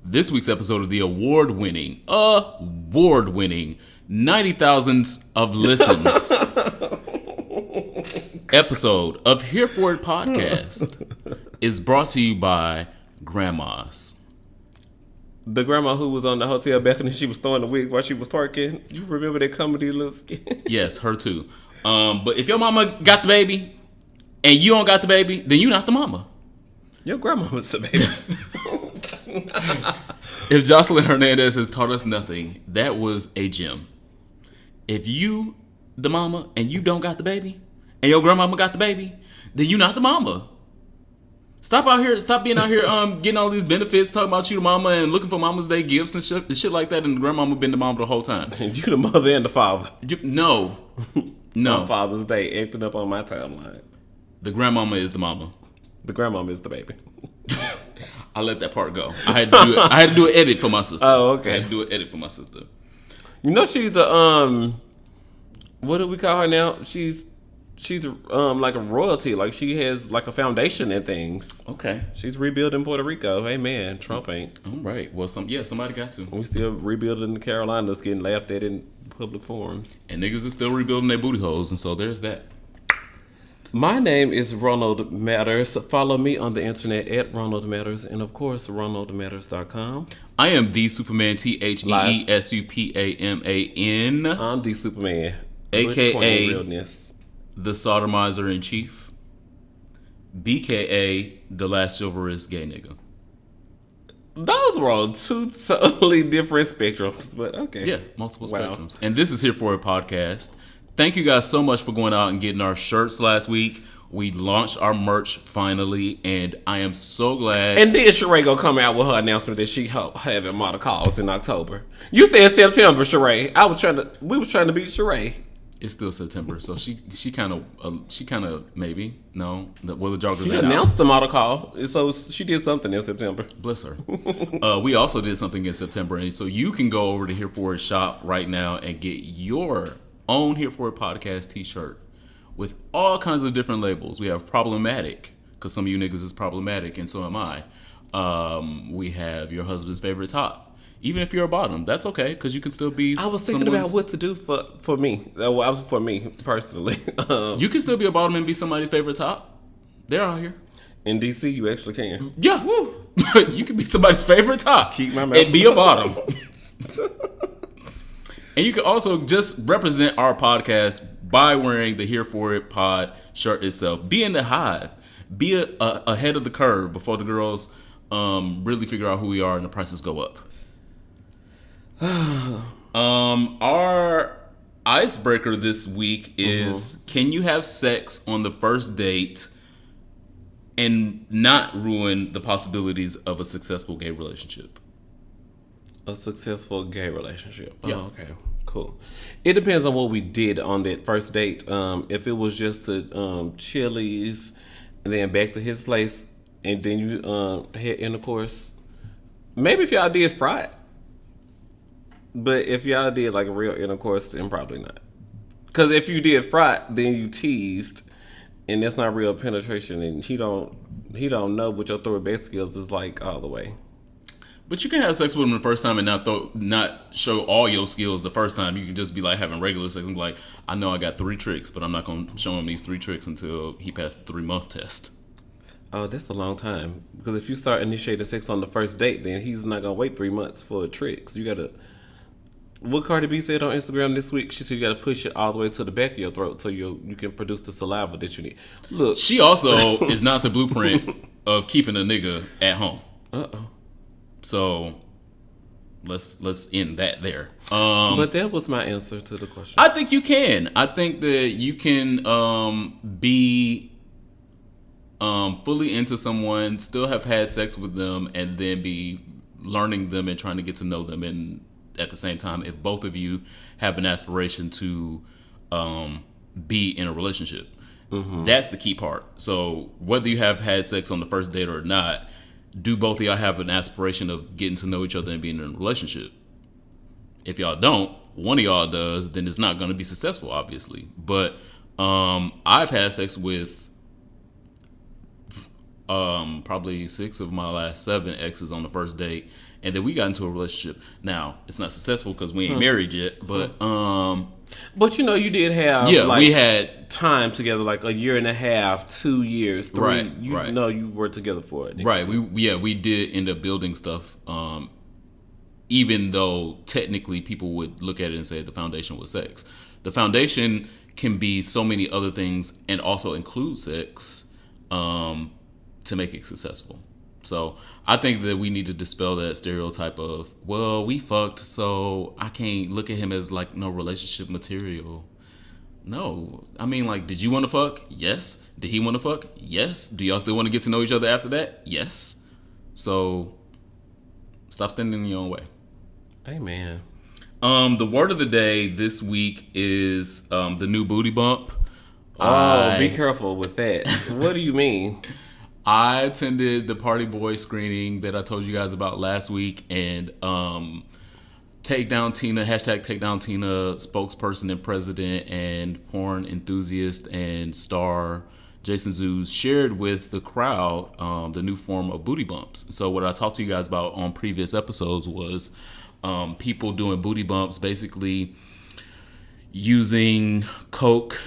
This week's episode of the award-winning 90,000 of listens episode of Here For It podcast is brought to you by Grandma's. The grandma who was on the hotel balcony, she was throwing the wig while she was twerking. You remember that comedy little skin? Yes, her too. But if your mama got the baby and you don't got the baby, then you not the mama. Your grandma was the baby. If Jocelyn Hernandez has taught us nothing, that was a gem. If you, the mama, and you don't got the baby, and your grandmama got the baby, then you not the mama. Stop being out here getting all these benefits, talking about you the mama and looking for Mama's Day gifts and shit like that, and the grandmama been the mama the whole time. And you the mother and the father. No. On Father's Day, acting up on my timeline. The grandmama is the mama. The grandmama is the baby. I let that part go. I had to do an edit for my sister. Oh, okay. I had to do an edit for my sister. You know she's the what do we call her now? She's like a royalty. Like she has like a foundation and things. Okay. She's rebuilding Puerto Rico. Hey man, Trump ain't. All right. Well, somebody got to. We still rebuilding the Carolinas, getting laughed at in public forums. And niggas are still rebuilding their booty holes, and so there's that. My name is Ronald Matters. Follow me on the internet at Ronald Matters, and of course, RonaldMatters.com. I am the Superman, TheSupaman. I'm the Superman, aka the Sodomizer in Chief, BKA the last chivalrous gay nigga. Those were on two totally different spectrums, but okay. Yeah, multiple spectrums. And this is Here For It podcast. Thank you guys so much for going out and getting our shirts last week. We launched our merch finally, and I am so glad. And then Sheree gonna come out with her announcement that she having model calls in October. You said September, Sheree. We was trying to beat Sheree. It's still September, so she kind of maybe no. The joggers. She announced the model call, so she did something in September. Bless her. We also did something in September, and so you can go over to Here For It shop right now and get your own Here For It podcast t-shirt with all kinds of different labels. We have problematic, because some of you niggas is problematic, and so am I. We have your husband's favorite top. Even if you're a bottom, that's okay, because you can still be. I was thinking about what to do for me. That was for me personally. You can still be a bottom and be somebody's favorite top. They're out here. In DC, you actually can. Yeah. Woo. You can be somebody's favorite top. Keep my mouth. And be a bottom. And you can also just represent our podcast by wearing the Here For It pod shirt itself. Be in the hive. Be ahead of the curve before the girls really figure out who we are and the prices go up. Our icebreaker this week is, can you have sex on the first date and not ruin the possibilities of a successful gay relationship? A successful gay relationship. Yeah. Oh, okay. Cool. It depends on what we did on that first date. If it was just to Chili's and then back to his place and then you had intercourse, maybe if y'all did fried. But if y'all did like a real intercourse, then probably not. Because if you did fried, then you teased, and that's not real penetration, and he don't know what your throwback skills is like all the way. But you can have sex with him the first time and not show all your skills the first time. You can just be like having regular sex and be like, I know I got 3 tricks, but I'm not going to show him these 3 tricks until he passed the 3-month test. Oh, that's a long time. Because if you start initiating sex on the first date, then he's not going to wait 3 months for a trick. So you got to... What Cardi B said on Instagram this week, she said you got to push it all the way to the back of your throat so you can produce the saliva that you need. Look. She also is not the blueprint of keeping a nigga at home. Uh-oh. So let's end that there. But that was my answer to the question. I think you can. I think that you can be fully into someone, still have had sex with them, and then be learning them and trying to get to know them. And at the same time, if both of you have an aspiration to be in a relationship, that's the key part. So whether you have had sex on the first date or not, do both of y'all have an aspiration of getting to know each other and being in a relationship? If y'all don't, one of y'all does, then it's not going to be successful, obviously. But I've had sex with probably 6 of my last 7 exes on the first date, and then we got into a relationship. Now it's not successful because we ain't married yet, but But you did have we had time together, like a year and a half, 2 years, 3. Right, you right. know you were together for it. right. We did end up building stuff. Even though technically people would look at it and say the foundation was sex, the foundation can be so many other things and also include sex to make it successful. So I think that we need to dispel that stereotype of, well, we fucked, so I can't look at him as like no relationship material. No, I mean, like, did you want to fuck? Yes. Did he want to fuck? Yes. Do y'all still want to get to know each other after that? Yes. So stop standing in your own way. Amen. The word of the day this week is the new booty bump. Be careful with that. What do you mean? I attended the Party Boy screening that I told you guys about last week, and Takedown Tina, hashtag Takedown Tina, spokesperson and president and porn enthusiast and star Jason Zeus shared with the crowd the new form of booty bumps. So what I talked to you guys about on previous episodes was people doing booty bumps, basically using coke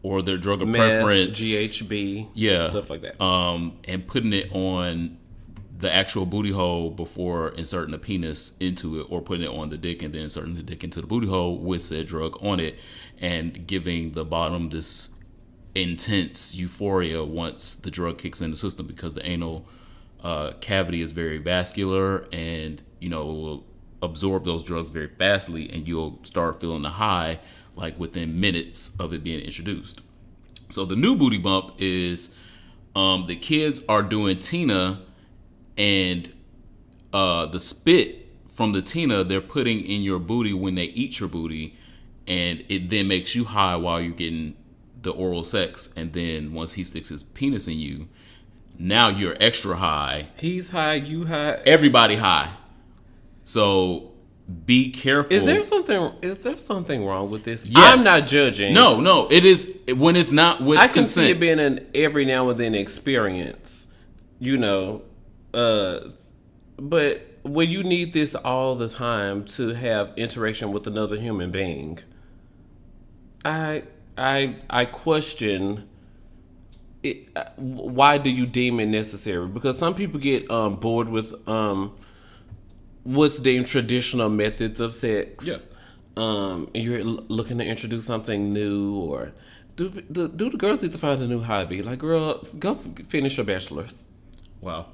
or their drug of preference, GHB, stuff like that, and putting it on the actual booty hole before inserting a penis into it, or putting it on the dick and then inserting the dick into the booty hole with said drug on it, and giving the bottom this intense euphoria once the drug kicks in the system, because the anal cavity is very vascular and it will absorb those drugs very fastly, and you'll start feeling the high like within minutes of it being introduced. So the new booty bump is the kids are doing Tina, and the spit from the Tina they're putting in your booty when they eat your booty, and it then makes you high while you're getting the oral sex. And then once he sticks his penis in you, now you're extra high. He's high, you high, everybody high. So be careful. Is there something wrong with this? Yes. I'm not judging. No, it is when it's not with consent. I can see it being an every now and then experience, but when you need this all the time to have interaction with another human being, I question it. Why do you deem it necessary? Because some people get bored with what's deemed traditional methods of sex. Yeah. And you're looking to introduce something new, or do the girls need to find a new hobby? Like, girl, go finish your bachelor's. Wow.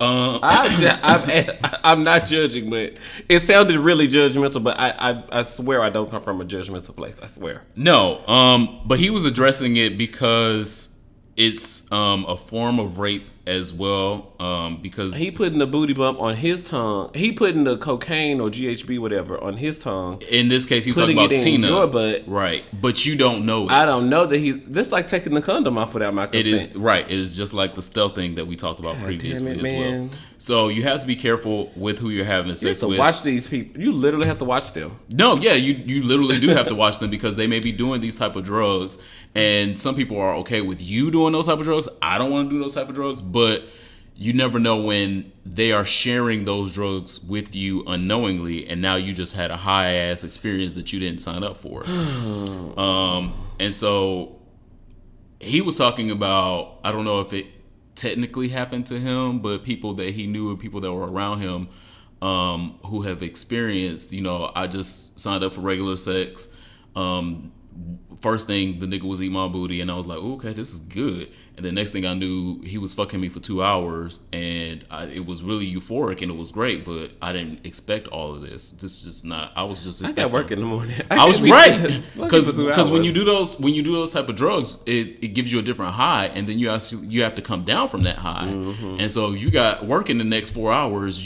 I'm not judging, but it sounded really judgmental. But I swear I don't come from a judgmental place. I swear. No. But he was addressing it because it's a form of rape as well, because he putting the booty bump on his tongue. He putting the cocaine or GHB whatever on his tongue. In this case, he's talking about Tina, your butt. Right? But you don't know it. I don't know that that's like taking the condom off without my consent. It is right. It is just like the stealth thing that we talked about previously as well. So you have to be careful with who you're having sex with. Watch these people. You literally have to watch them. No, yeah, you literally do have to watch them, because they may be doing these type of drugs, and some people are okay with you doing those type of drugs. I don't want to do those type of drugs, but you never know when they are sharing those drugs with you unknowingly, and now you just had a high ass experience that you didn't sign up for. And so he was talking about, I don't know if it technically happened to him, but people that he knew and people that were around him who have experienced, I just signed up for regular sex. First thing, the nigga was eating my booty, and I was like, okay, this is good. And the next thing I knew, he was fucking me for 2 hours, and it was really euphoric, and it was great, but I didn't expect all of this. This is just not. I was just expecting. I got work in the morning. I was right, because when you do those type of drugs, it gives you a different high, and then you have to come down from that high. Mm-hmm. And so you got work in the next 4 hours.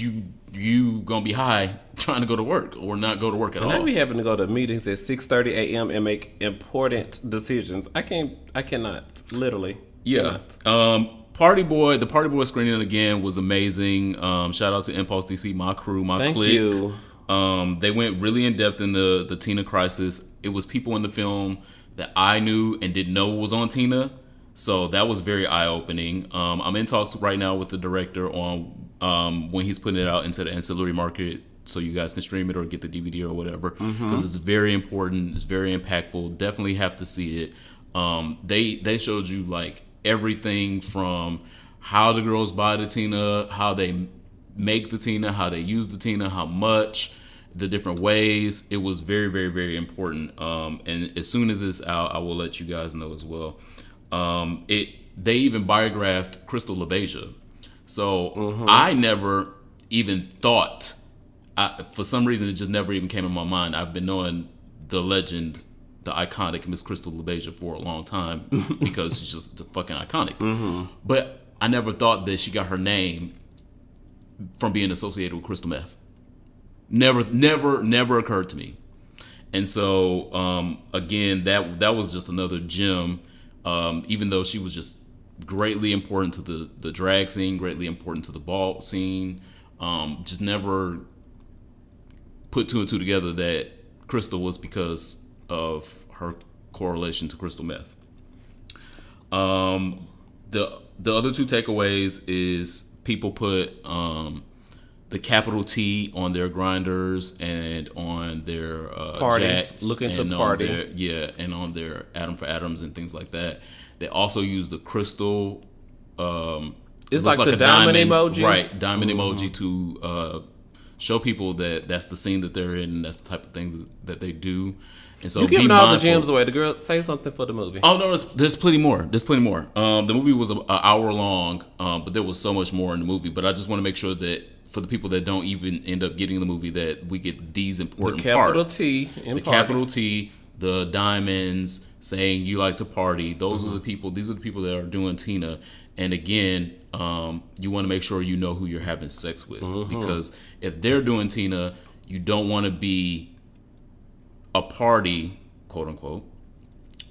You gonna be high trying to go to work or not go to work at all. I be having to go to meetings at 6:30 a.m. and make important decisions. I cannot literally. Yeah. The Party Boy screening again was amazing. Shout out to Impulse DC, my crew, my clique. Thank you. They went really in depth in the Tina crisis. It was people in the film that I knew and didn't know was on Tina. So that was very eye opening. I'm in talks right now with the director on when he's putting it out into the ancillary market, so you guys can stream it or get the DVD or whatever. Because it's very important. It's very impactful. Definitely have to see it. They showed you like everything from how the girls buy the Tina, how they make the Tina, how they use the Tina, how much, the different ways. It was very, very, very important. And as soon as it's out, I will let you guys know as well. They even biographed Crystal LaBeija. So I never even thought, for some reason, it just never even came in my mind. I've been knowing the legend, the iconic Miss Crystal LaBeija for a long time because she's just fucking iconic. But I never thought that she got her name from being associated with crystal meth. Never occurred to me. And so, again, that was just another gem. Even though she was just greatly important to the drag scene, greatly important to the ball scene, just never put two and two together that Crystal was because of her correlation to crystal meth. The other two takeaways is people put the capital T on their grinders and on their party, jacks, looking to and party, and on their Atom for Atoms and things like that. They also use the crystal. It's like the diamond emoji, right? Diamond emoji to show people that that's the scene that they're in, and that's the type of things that they do. And so, you giving all the gems away. The girl, say something for the movie. Oh no, there's plenty more. The movie was an hour long, but there was so much more in the movie. But I just want to make sure that for the people that don't even end up getting the movie, that we get these important the capital parts. T, the capital T, the diamonds, saying you like to party. Those are the people. These are the people that are doing Tina. And again, you want to make sure you know who you're having sex with, because if they're doing Tina, you don't want to be a party, quote unquote,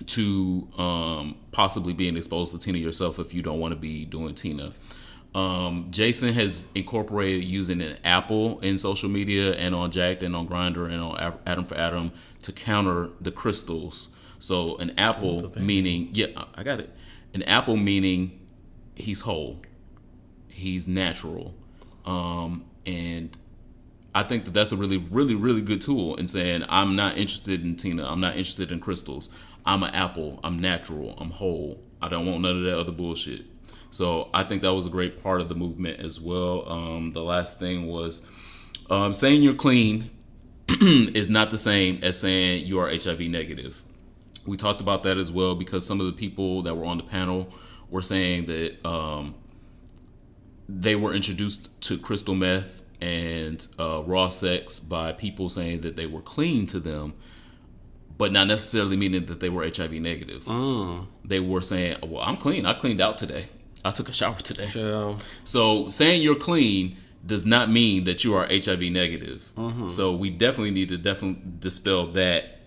to possibly being exposed to Tina yourself if you don't want to be doing Tina. Jason has incorporated using an apple in social media and on Jacked and on Grindr and on Atom for Atom to counter the crystals. So an apple meaning, I got it. An apple meaning he's whole, he's natural, and I think that that's a really, really, really good tool in saying, I'm not interested in Tina. I'm not interested in crystals. I'm an apple. I'm natural. I'm whole. I don't want none of that other bullshit. So I think that was a great part of the movement as well. The last thing was saying you're clean is not the same as saying you are HIV negative. We talked about that as well because some of the people that were on the panel were saying that they were introduced to crystal meth and raw sex by people saying that they were clean to them, but not necessarily meaning that they were HIV negative. They were saying, well, I'm clean. I cleaned out today. I took a shower today. Yeah. So saying you're clean does not mean that you are HIV negative. So we definitely need to dispel that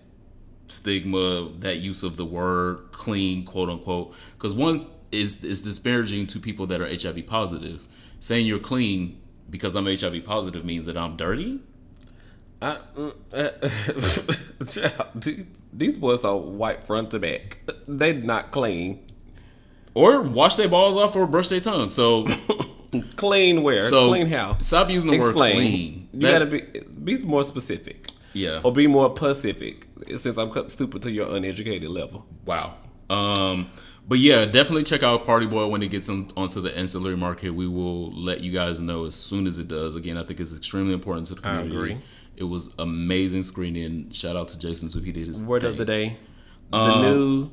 stigma, that use of the word clean, quote unquote, because one is disparaging to people that are HIV positive. Saying you're clean because I'm HIV positive means that I'm dirty? These boys are white front to back. They not clean. Or wash their balls off or brush their tongue. So clean where? So clean how? Stop using the word clean. You gotta be more specific. Yeah. Or be more pacific, since I'm stupid to your uneducated level. Wow. But yeah, definitely check out Party Boy when it gets onto the ancillary market. We will let you guys know as soon as it does. Again, I think it's extremely important to the community. I agree. It was amazing screening. Shout out to Jason so he did his word thing. of the day. The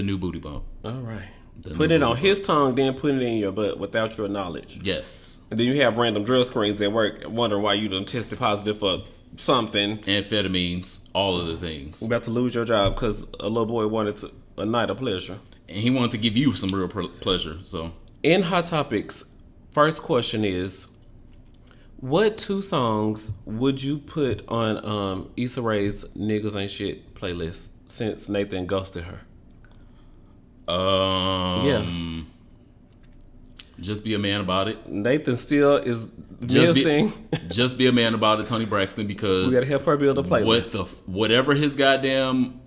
new booty bump. All right. Put it on his tongue, then put it in your butt without your knowledge. Yes. And then you have random drug screens at work wondering why you done tested positive for something. Amphetamines, all of the things. You're about to lose your job because a little boy wanted a night of pleasure. And he wanted to give you some real pleasure. So, in Hot Topics, first question is, what two songs would you put on Issa Rae's Niggas Ain't Shit playlist since Nathan ghosted her? Just Be a Man About It. Nathan still is missing. Just Be a Man About It, Toni Braxton, because we gotta help her build a playlist. Whatever his goddamn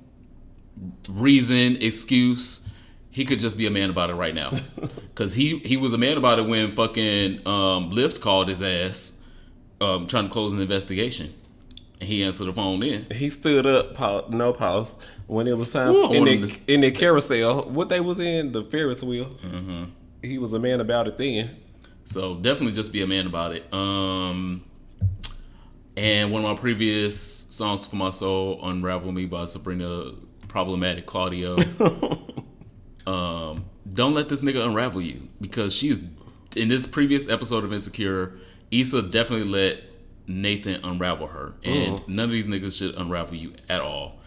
reason, excuse, he could just be a man about it right now. Because he was a man about it when fucking Lyft called his ass trying to close an investigation. And he answered the phone in. He stood up, no pause, when it was time in the carousel. What they was in, the Ferris wheel. Mm-hmm. He was a man about it then. So definitely just be a man about it. And one of my previous songs for my soul, "Unravel Me" by Sabrina Problematic Claudio. Don't let this nigga unravel you, because she's in this previous episode of Insecure. Issa definitely let Nathan unravel her, and none of these niggas should unravel you at all.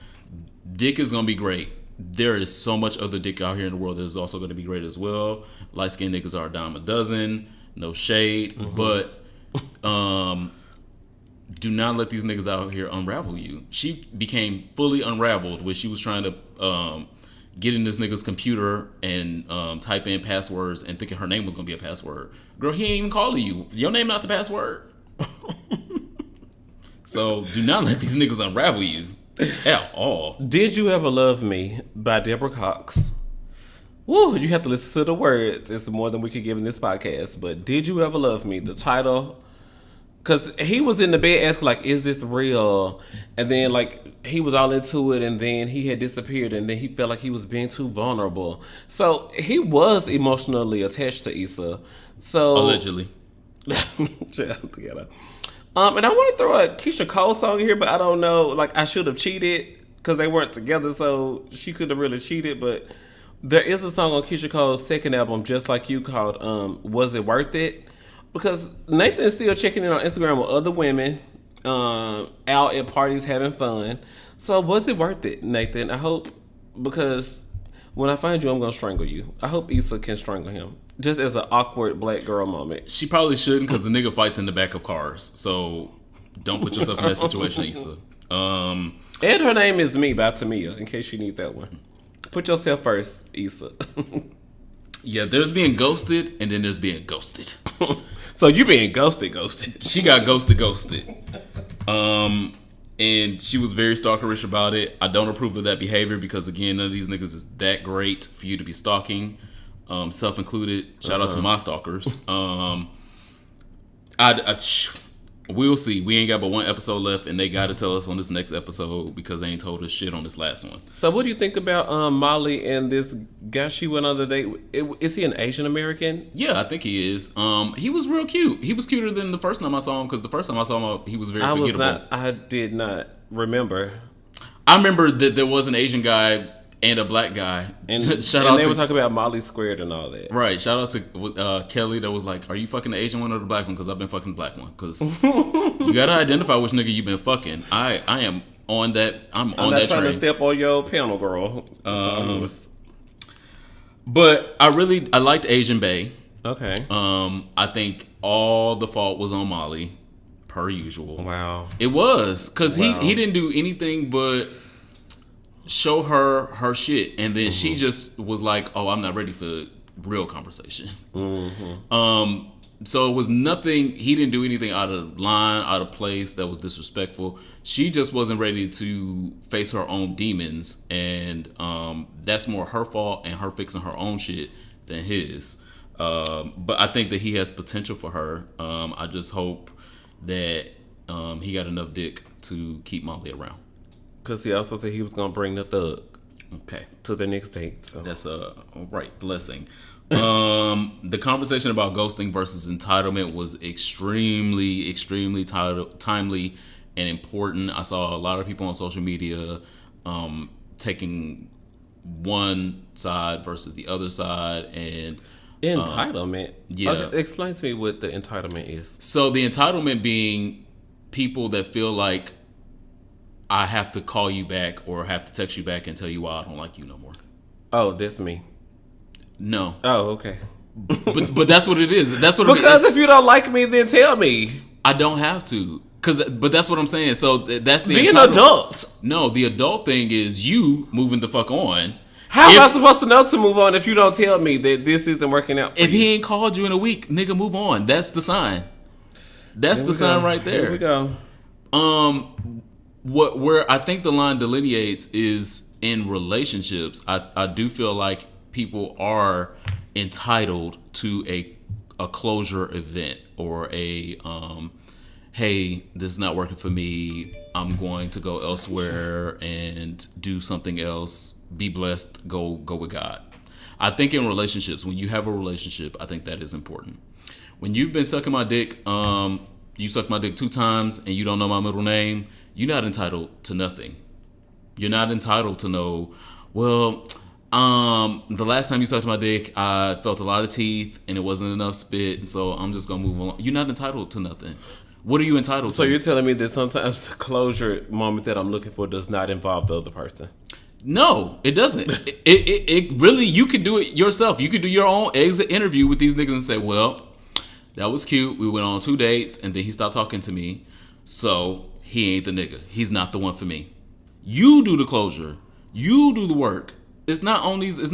Dick is gonna be great. There is so much other dick out here in the world that is also gonna be great as well. Light skinned niggas are a dime a dozen. No shade, but do not let these niggas out here unravel you. She became fully unraveled when she was trying to get in this nigga's computer and type in passwords and thinking her name was gonna be a password. Girl, he ain't even calling you. Your name not the password. So do not let these niggas unravel you at all. Did You Ever Love Me by Deborah Cox. Woo, you have to listen to the words. It's more than we could give in this podcast. But Did You Ever Love Me? The title. Because he was in the bed asking, like, is this real? And then, like, he was all into it, and then he had disappeared, and then he felt like he was being too vulnerable. So he was emotionally attached to Issa. So allegedly. And I want to throw a Keisha Cole song here, but I don't know. Like, I should have cheated because they weren't together, so she could have really cheated. But there is a song on Keisha Cole's second album, Just Like You, called Was It Worth It? Because Nathan is still checking in on Instagram with other women out at parties having fun. So was it worth it, Nathan? I hope, because when I find you, I'm going to strangle you. I hope Issa can strangle him. Just as an awkward black girl moment. She probably shouldn't, because the nigga fights in the back of cars. So don't put yourself in that situation, Issa. And Her Name Is Me by Tamia, in case you need that one. Put yourself first, Issa. Yeah, there's being ghosted, and then there's being ghosted. So you being ghosted. She got ghosted. And she was very stalkerish about it. I don't approve of that behavior, because, again, none of these niggas is that great for you to be stalking. Self-included. Shout out to my stalkers. We'll see. We ain't got but one episode left, and they got to tell us on this next episode, because they ain't told us shit on this last one. So what do you think about Molly and this guy she went on the date with? Is he an Asian American? Yeah, I think he is. He was real cute. He was cuter than the first time I saw him, because the first time I saw him, he was very forgettable. I did not remember. I remember that there was an Asian guy and a black guy. And they were talking about Molly Squared and all that. Right. Shout out to Kelly that was like, are you fucking the Asian one or the black one? Because I've been fucking the black one. Because you got to identify which nigga you been fucking. I am on that. I'm on that train. I'm not trying to step on your panel, girl. But I liked Asian Bae. Okay. I think all the fault was on Molly, per usual. Wow. It was. Because he didn't do anything but show her shit, and then she just was like, oh, I'm not ready for real conversation. So it was nothing, he didn't do anything out of line, out of place, that was disrespectful. She just wasn't ready to face her own demons, and that's more her fault and her fixing her own shit than his. But I think that he has potential for her. I just hope that he got enough dick to keep Molly around. Because he also said he was going to bring the thug to the next date. So. That's a right blessing. The conversation about ghosting versus entitlement was extremely, extremely timely and important. I saw a lot of people on social media taking one side versus the other side. And entitlement? Yeah. Okay, explain to me what the entitlement is. So the entitlement being people that feel like I have to call you back or have to text you back and tell you why I don't like you no more. Oh, that's me. No. Oh, okay. But that's what it is. That's what because if you don't like me, then tell me. I don't have to. But that's what I'm saying. So that's the being an adult. No, the adult thing is you moving the fuck on. How am I supposed to know to move on if you don't tell me that this isn't working out? If he ain't called you in a week, nigga, move on. That's the sign. That's the sign right there. Here we go. Where I think the line delineates is in relationships. I do feel like people are entitled to a closure event or hey, this is not working for me. I'm going to go elsewhere and do something else. Be blessed. Go with God. I think in relationships, when you have a relationship, I think that is important. When you've been sucking my dick, you sucked my dick 2 times and you don't know my middle name, you're not entitled to nothing. You're not entitled to know, well, the last time you sucked my dick, I felt a lot of teeth and it wasn't enough spit, so I'm just going to move along. You're not entitled to nothing. What are you entitled to? So you're telling me that sometimes the closure moment that I'm looking for does not involve the other person? No, it doesn't. It really, you could do it yourself. You could do your own exit interview with these niggas and say, well, that was cute. We went on 2 dates and then he stopped talking to me. So he ain't the nigga. He's not the one for me. You do the closure. You do the work. The onus is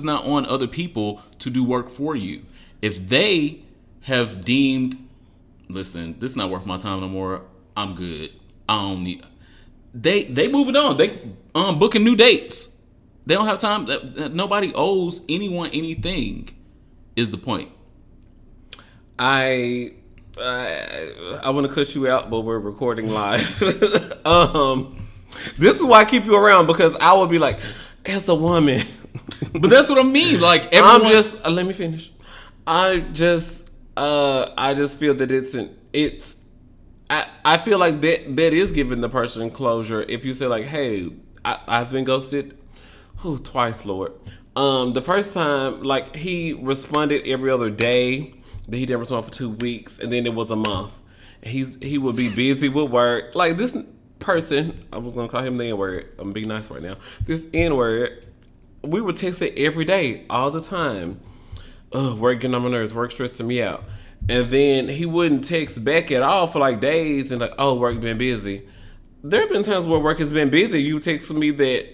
not on other people to do work for you. If they have deemed, listen, this is not worth my time no more, I'm good. I don't need. They moving on. They booking new dates. They don't have time. Nobody owes anyone anything. Is the point? I want to cut you out, but we're recording live. This is why I keep you around, because I will be like, as a woman. But that's what I mean. Like, everyone. I'm just. Let me finish. I just feel that I feel like that is giving the person closure. If you say like, hey, I've been ghosted, twice, Lord. The first time, like, he responded every other day. Then he didn't respond for 2 weeks, and then it was a month. He would be busy with work. Like, this person, I was gonna call him the N-word. I'm being nice right now. This N-word, we were texting every day, all the time. Work getting on my nerves, work stressing me out. And then he wouldn't text back at all for like days, and like, oh, work been busy. There have been times where work has been busy. You text me that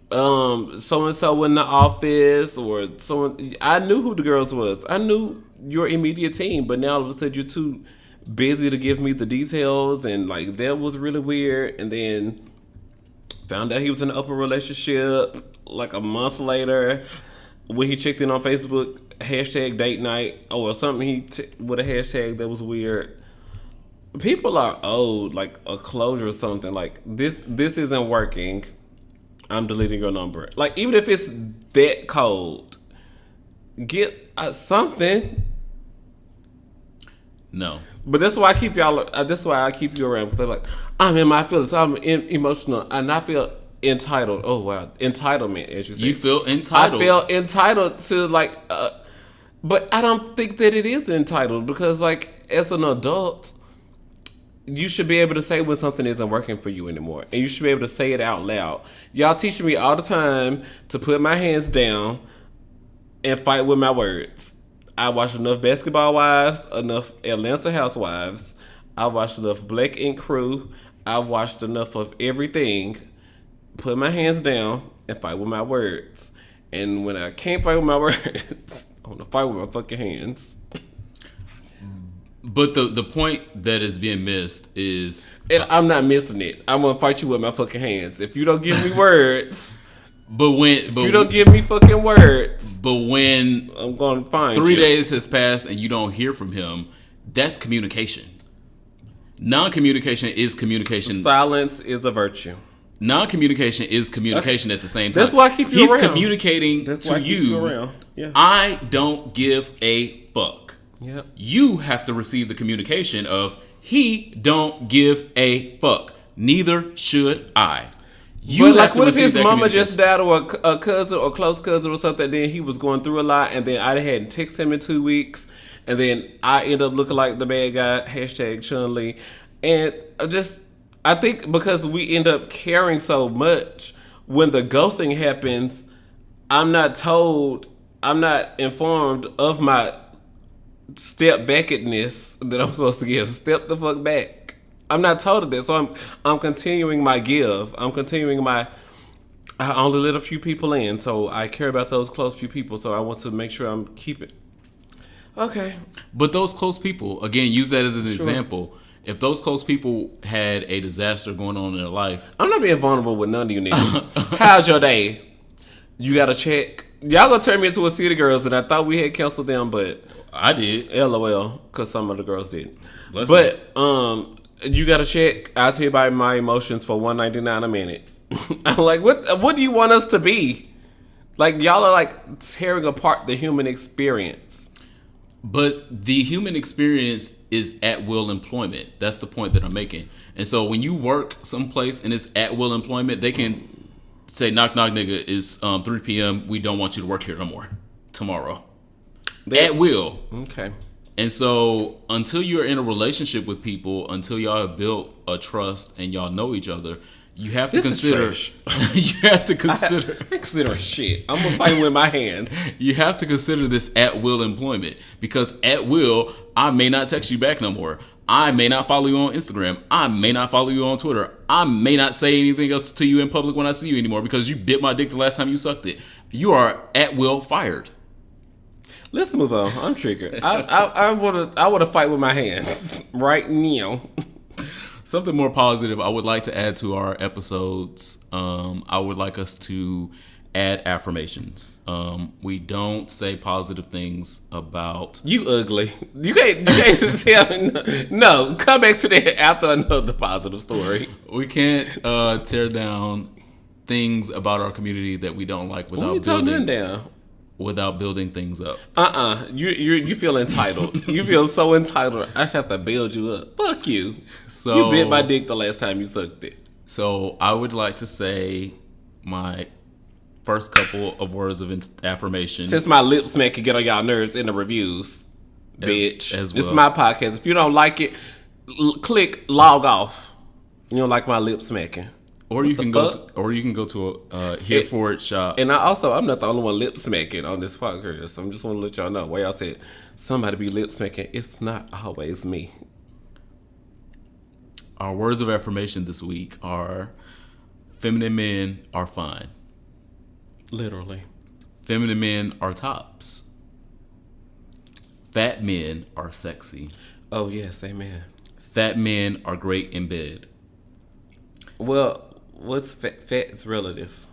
so and so in the office, or someone. I knew who the girls was. I knew your immediate team, but now all of a sudden you're too busy to give me the details, and like that was really weird. And then found out he was in an open relationship like a month later. When he checked in on Facebook, hashtag date night or something, with a hashtag that was weird. People are owed like a closure or something. Like, this isn't working. I'm deleting your number. Like, even if it's that cold, get something. No. But that's why I keep y'all. That's why I keep you around, because they're like, I'm in my feelings. I'm emotional, and I feel entitled. Oh wow, entitlement, as you say. You feel entitled. I feel entitled to like, but I don't think that it is entitled, because like, as an adult, you should be able to say when something isn't working for you anymore, and you should be able to say it out loud. Y'all teaching me all the time to put my hands down and fight with my words. I watched enough Basketball Wives, enough Atlanta Housewives. I watched enough Black Ink Crew. I watched enough of everything. Put my hands down and fight with my words. And when I can't fight with my words, I want to fight with my fucking hands. But the point that is being missed is... And I'm not missing it. I'm going to fight you with my fucking hands. If you don't give me words... If you don't give me fucking words... But when... I'm going to find 3 you. days has passed and you don't hear from him, that's communication. Non-communication is communication. Silence is a virtue. Non-communication is communication at the same time. That's why I keep you around. He's communicating to you. Yeah. I don't give a fuck. Yep. You have to receive the communication of he don't give a fuck. Neither should I. You but like, what if his mama just died, or a cousin or close cousin or something? Then he was going through a lot, and then I hadn't texted him in 2 weeks, and then I end up looking like the bad guy. Hashtag Chun-Li. And I think because we end up caring so much, when the ghosting happens, I'm not informed of my step backness that I'm supposed to give. Step the fuck back. I'm not told of that, so I'm continuing my give. I'm continuing my... I only let a few people in, so I care about those close few people, so I want to make sure I'm keeping... Okay. But those close people, again, use that as an example. If those close people had a disaster going on in their life... I'm not being vulnerable with none of you niggas. How's your day? You got to check. Y'all gonna turn me into a City Girls, and I thought we had canceled them, but I did. LOL, because some of the girls did. Bless But you got to check. I'll tell you about my emotions for $1.99 a minute. I'm like, what do you want us to be? Like, y'all are like tearing apart the human experience. But the human experience is at will employment. That's the point that I'm making. And so when you work someplace and it's at will employment, they can say, knock, knock, nigga, it's 3 p.m. We don't want you to work here no more tomorrow. At will. Okay. And so until you're in a relationship with people, until y'all have built a trust and y'all know each other, you have to consider. You have to consider. I consider shit. I'm gonna fight with my hands. You have to consider this at will employment, because at will, I may not text you back no more. I may not follow you on Instagram. I may not follow you on Twitter. I may not say anything else to you in public when I see you anymore because you bit my dick the last time you sucked it. You are at will fired. Let's move on. I'm triggered. I wanna fight with my hands right now. Something more positive I would like to add to our episodes. I would like us to add affirmations. We don't say positive things about... You ugly. You can't tell me. No, come back to that after another positive story. We can't tear down things about our community that we don't like without building things up. You feel entitled. You feel so entitled. I just have to build you up. Fuck you. So you bit my dick the last time you sucked it. So I would like to say my first couple of words of affirmation. Since my lip smack can get on y'all nerves in the reviews, bitch. As well. It's my podcast. If you don't like it, click log off. You don't like my lip smacking. Or you can go to a Here For It shop. And I'm not the only one lip smacking on this podcast. So I'm just want to let y'all know. Where y'all said somebody be lip smacking, it's not always me. Our words of affirmation this week are: feminine men are fine. Literally. Feminine men are tops. Fat men are sexy. Oh yes, amen. Fat men are great in bed. Well, what's fat? Fat is relative.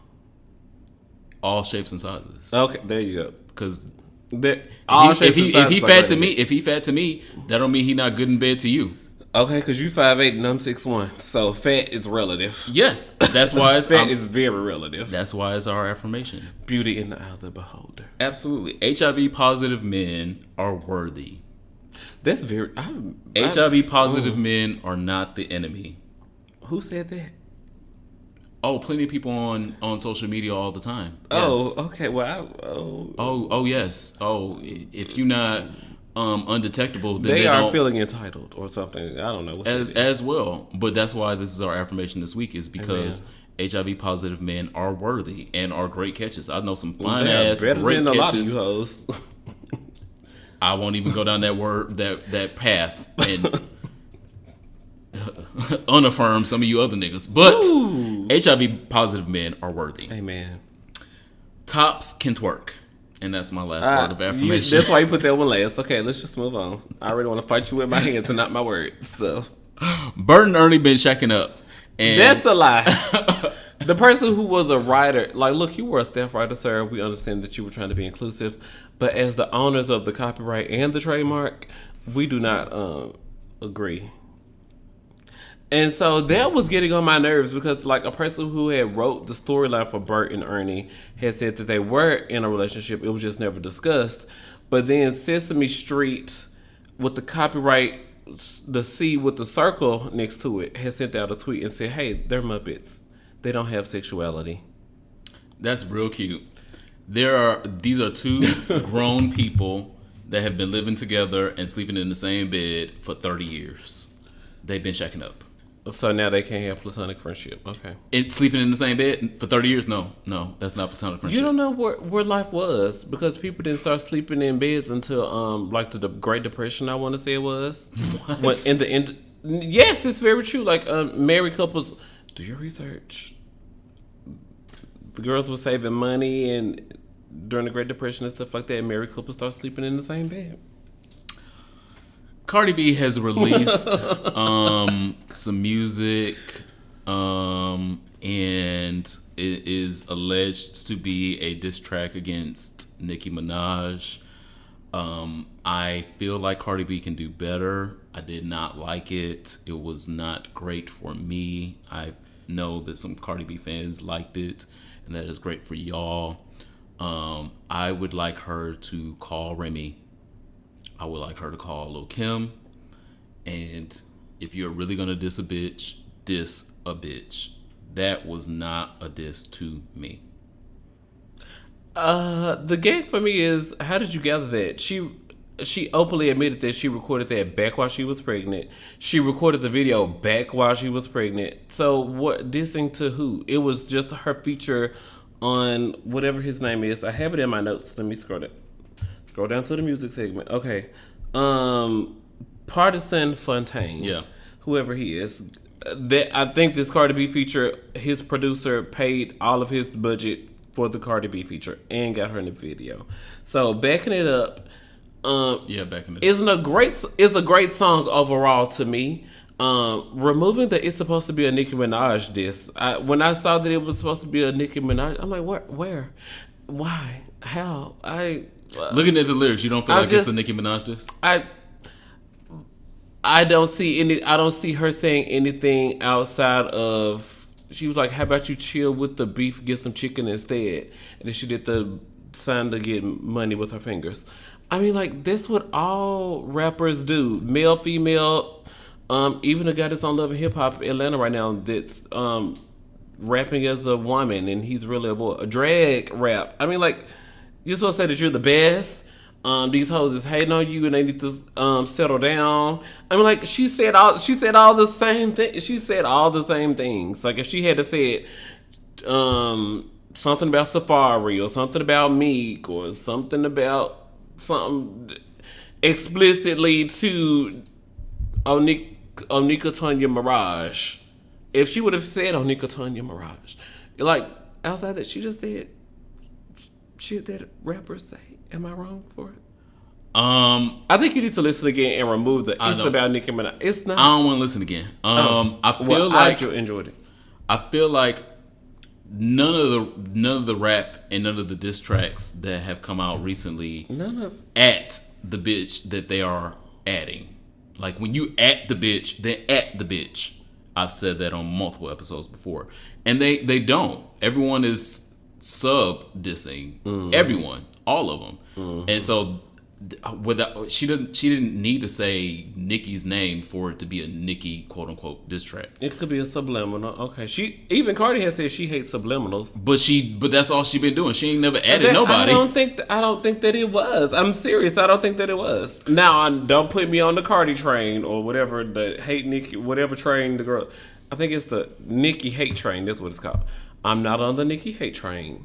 All shapes and sizes. Okay, there you go. Because if he fat to me, that don't mean he not good in bed to you. Okay, because you 5'8" and I'm 6'1", so fat is relative. Yes, that's why it's fat is very relative. That's why it's our affirmation. Beauty in the eye of the beholder. Absolutely, HIV positive men are worthy. That's very. HIV positive men are not the enemy. Who said that? Oh, plenty of people on social media all the time. Yes. Oh, okay. Well, yes. Oh, if you're not undetectable, then they are feeling entitled or something. I don't know. As well. But that's why this is our affirmation this week, is because HIV positive men are worthy and are great catches. I know some fine ass great catches. A lot of you hoes. I won't even go down that path and unaffirm some of you other niggas. But HIV positive men are worthy. Amen. Tops can twerk. And that's my last word of affirmation. That's why you put that one last. Okay, let's just move on. I already want to fight you with my hands and not my words. So, Bert and Ernie been checking up. And that's a lie. The person who was a writer, like, look, you were a staff writer, sir. We understand that you were trying to be inclusive. But as the owners of the copyright and the trademark, we do not agree. And so that was getting on my nerves because, like, a person who had wrote the storyline for Bert and Ernie had said that they were in a relationship. It was just never discussed. But then Sesame Street, with the copyright, the C with the circle next to it, had sent out a tweet and said, hey, they're Muppets. They don't have sexuality. That's real cute. These are two grown people that have been living together and sleeping in the same bed for 30 years. They've been checking up. So now they can't have platonic friendship. Okay. It's sleeping in the same bed for 30 years? No, that's not platonic friendship. You don't know where life was because people didn't start sleeping in beds until like the Great Depression, I want to say it was. What? Yes, it's very true. Like married couples, do your research. The girls were saving money and during the Great Depression and stuff like that, married couples start sleeping in the same bed. Cardi B has released some music And it is alleged to be a diss track against Nicki Minaj. I feel like Cardi B can do better. I did not like it. It was not great for me. I know that some Cardi B fans liked it, and that is great for y'all. I would like her to call Remy. I would like her to call Lil' Kim. And if you're really gonna diss a bitch, diss a bitch. That was not a diss to me. The gag for me is, how did you gather that? She openly admitted that she recorded that back while she was pregnant. She recorded the video back while she was pregnant. So what dissing to who? It was just her feature on whatever his name is. I have it in my notes. Let me scroll down to the music segment. Okay. Partisan Fontaine. Yeah. Whoever he is. That I think this Cardi B feature, his producer paid all of his budget for the Cardi B feature and got her in the video. So backing it up, Backing it up is a great song overall to me. Removing that it's supposed to be a Nicki Minaj diss. When I saw that it was supposed to be a Nicki Minaj, I'm like, where, why, how? Looking at the lyrics, you don't feel like it's a Nicki Minaj diss? I don't see her saying anything outside of, she was like, how about you chill with the beef, get some chicken instead. And then she did the sign to get money with her fingers. I mean, like, that's what all rappers do. Male, female, even the guy that's on Love and Hip Hop Atlanta right now that's rapping as a woman and he's really a boy. A drag rap. I mean, like, you're supposed to say that you're the best. These hoes is hating on you and they need to settle down. I mean, like, she said all the same thing. She said all the same things. Like, if she had to say it, something about Safari or something about Meek or something about something explicitly to Onika Tanya Mirage. If she would have said Onika Tanya Mirage, like, outside that, she just said shit that rappers say. Am I wrong for it? I think you need to listen again and remove the it's about Nicki Minaj. It's not. I don't want to listen again. I enjoyed it. I feel like none of the rap and none of the diss tracks that have come out recently at the bitch that they are adding. Like, when you at the bitch, then at the bitch. I've said that on multiple episodes before, and they don't. Everyone is sub dissing everyone. All of them, and so she didn't need to say Nicki's name for it to be a Nicki quote unquote diss track. It could be a subliminal. Okay, even Cardi has said she hates subliminals, but that's all she been doing. She ain't never added nobody. I don't think that it was. I'm serious. I don't think that it was. Now, don't put me on the Cardi train or whatever, the hate Nicki, whatever train the girl. I think it's the Nicki hate train. That's what it's called. I'm not on the Nicki hate train.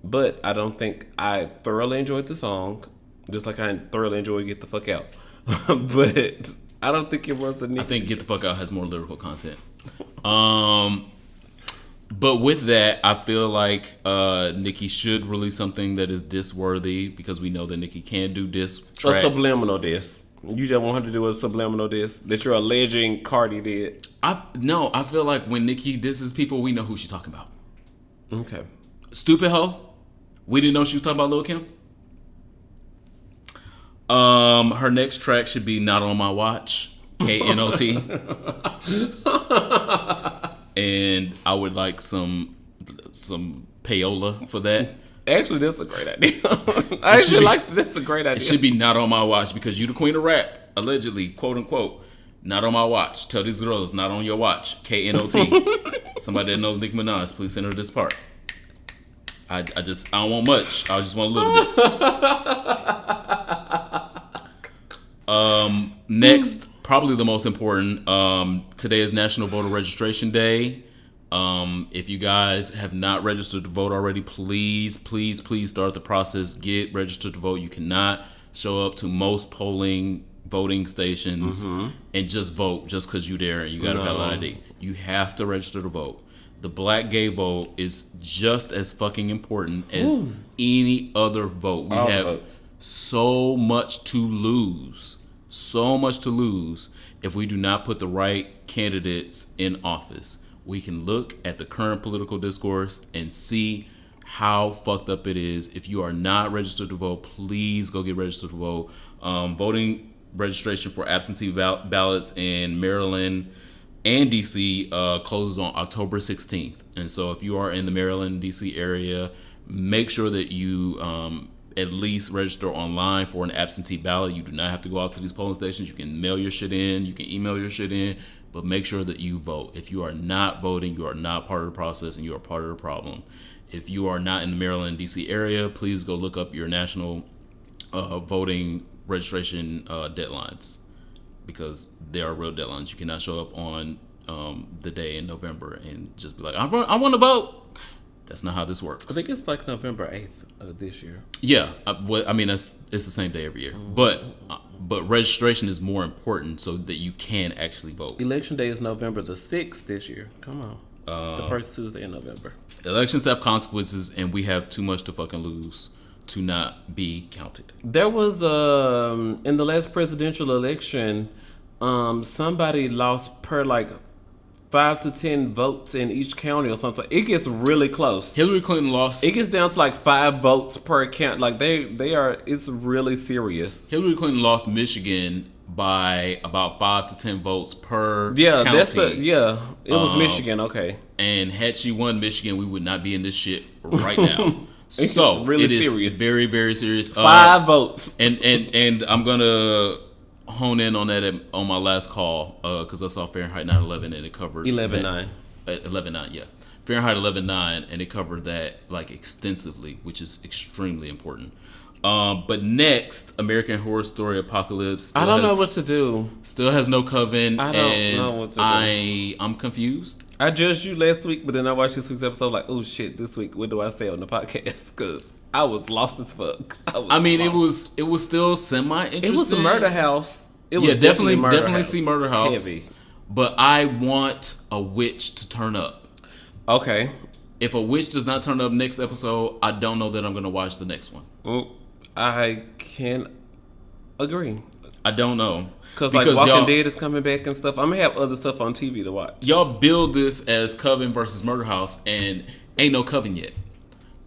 But I don't think I thoroughly enjoyed the song, just like I thoroughly enjoyed Get the Fuck Out. But I don't think it was a Nicki. I think Get the Fuck Out has more lyrical content. But with that, I feel like Nicki should release something that is diss-worthy, because we know that Nicki can do diss tracks. A subliminal diss. You just want her to do a subliminal diss that you're alleging Cardi did. I feel like when Nicki disses people, we know who she's talking about. Okay. Stupid hoe. We didn't know she was talking about Lil' Kim. Her next track should be Not On My Watch, KNOT. And I would like some payola for that. Actually, that's a great idea. That's a great idea. It should be Not On My Watch, because you the queen of rap, allegedly, quote unquote. Not on my watch. Tell these girls, not on your watch. KNOT. Somebody that knows Nicki Minaj, please send her this part. I don't want much. I just want a little bit. Next, probably the most important. Today is National Voter Registration Day. If you guys have not registered to vote already, please start the process. Get registered to vote. You cannot show up to most voting stations and just vote just because you're there and you got a valid ID. You have to register to vote. The black gay vote is just as fucking important as any other vote. We have so much to lose. So much to lose if we do not put the right candidates in office. we can look at the current political discourse and see how fucked up it is. If you are not registered to vote, please go get registered to vote. Voting registration for absentee ballots in Maryland and DC closes on October 16th. And so if you are in the Maryland, DC area, make sure that you at least register online for an absentee ballot. You do not have to go out to these polling stations. You can mail your shit in. You can email your shit in. But make sure that you vote. If you are not voting, you are not part of the process and you are part of the problem. If you are not in the Maryland, DC area, please go look up your national voting registration deadlines, because there are real deadlines. You cannot show up on the day in November and just be like, I want to vote. That's not how this works. I think it's like November 8th this year. Yeah, it's the same day every year. But registration is more important so that you can actually vote. Election day is November the 6th this year. Come on. The first Tuesday in November. Elections have consequences, and we have too much to fucking lose to not be counted. There was in the last presidential election, somebody lost per like 5 to 10 votes in each county or something. It gets really close. Hillary Clinton lost. It gets down to like 5 votes per count. Like they are. It's really serious. Hillary Clinton lost Michigan by about 5 to 10 votes per county. It was Michigan. Okay. And had she won Michigan, we would not be in this shit right now. So really it is serious. Very, very serious. 5 votes. And I'm gonna hone in on that on my last call because I saw Fahrenheit 9/11 and it covered 11/9. 11/9, yeah. Fahrenheit 11/9 and it covered that like extensively, which is extremely important. But next, American Horror Story Apocalypse. I don't know what to do. Still has no coven. I don't know what to do. I'm confused. I judged you last week, but then I watched this week's episode like, oh shit, this week, what do I say on the podcast? Because I was lost as fuck. It was still semi-interesting. It was a murder house. It was definitely see Murder House. Heavy. But I want a witch to turn up. Okay. If a witch does not turn up next episode, I don't know that I'm going to watch the next one. I can agree. I don't know. Because Walking Dead is coming back and stuff. I'm going to have other stuff on TV to watch. Y'all build this as Coven versus Murder House, and ain't no Coven yet.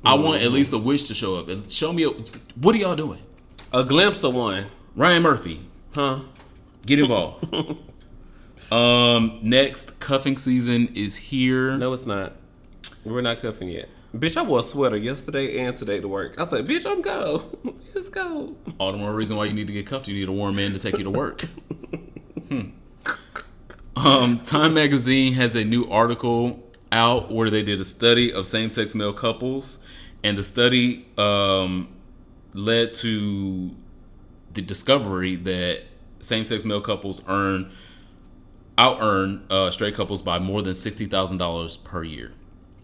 I want at least a witch to show up. And show me, what are y'all doing? A glimpse of one. Ryan Murphy. Huh? Get involved. Next, cuffing season is here. No, it's not. We're not cuffing yet. Bitch, I wore a sweater yesterday and today to work. I said, bitch, I'm go. Let's go. All the more reason why you need to get cuffed. You need a warm man to take you to work. Time Magazine has a new article out where they did a study of same-sex male couples. And the study led to the discovery that same-sex male couples out-earn straight couples by more than $60,000 per year.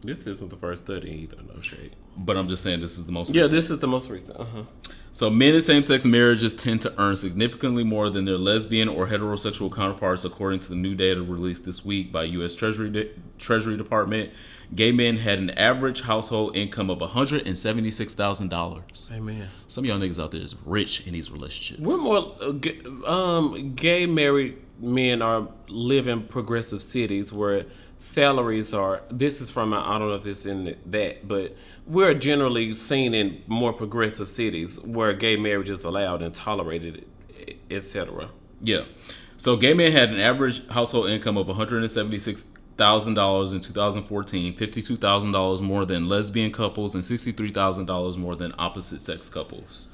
This isn't the first study either, no shade. But I'm just saying this is the most recent. Yeah, this is the most recent. So men in same-sex marriages tend to earn significantly more than their lesbian or heterosexual counterparts, according to the new data released this week by U.S. Treasury Department. Gay men had an average household income of $176,000. Amen. Some of y'all niggas out there is rich in these relationships. We're more gay married men are live in progressive cities where salaries are. This is from I don't know if it's in that, but we're generally seen in more progressive cities where gay marriage is allowed and tolerated, etc. Yeah. So gay men had an average household income of $176,000 in 2014, $52,000 more than lesbian couples, and $63,000 more than opposite sex couples.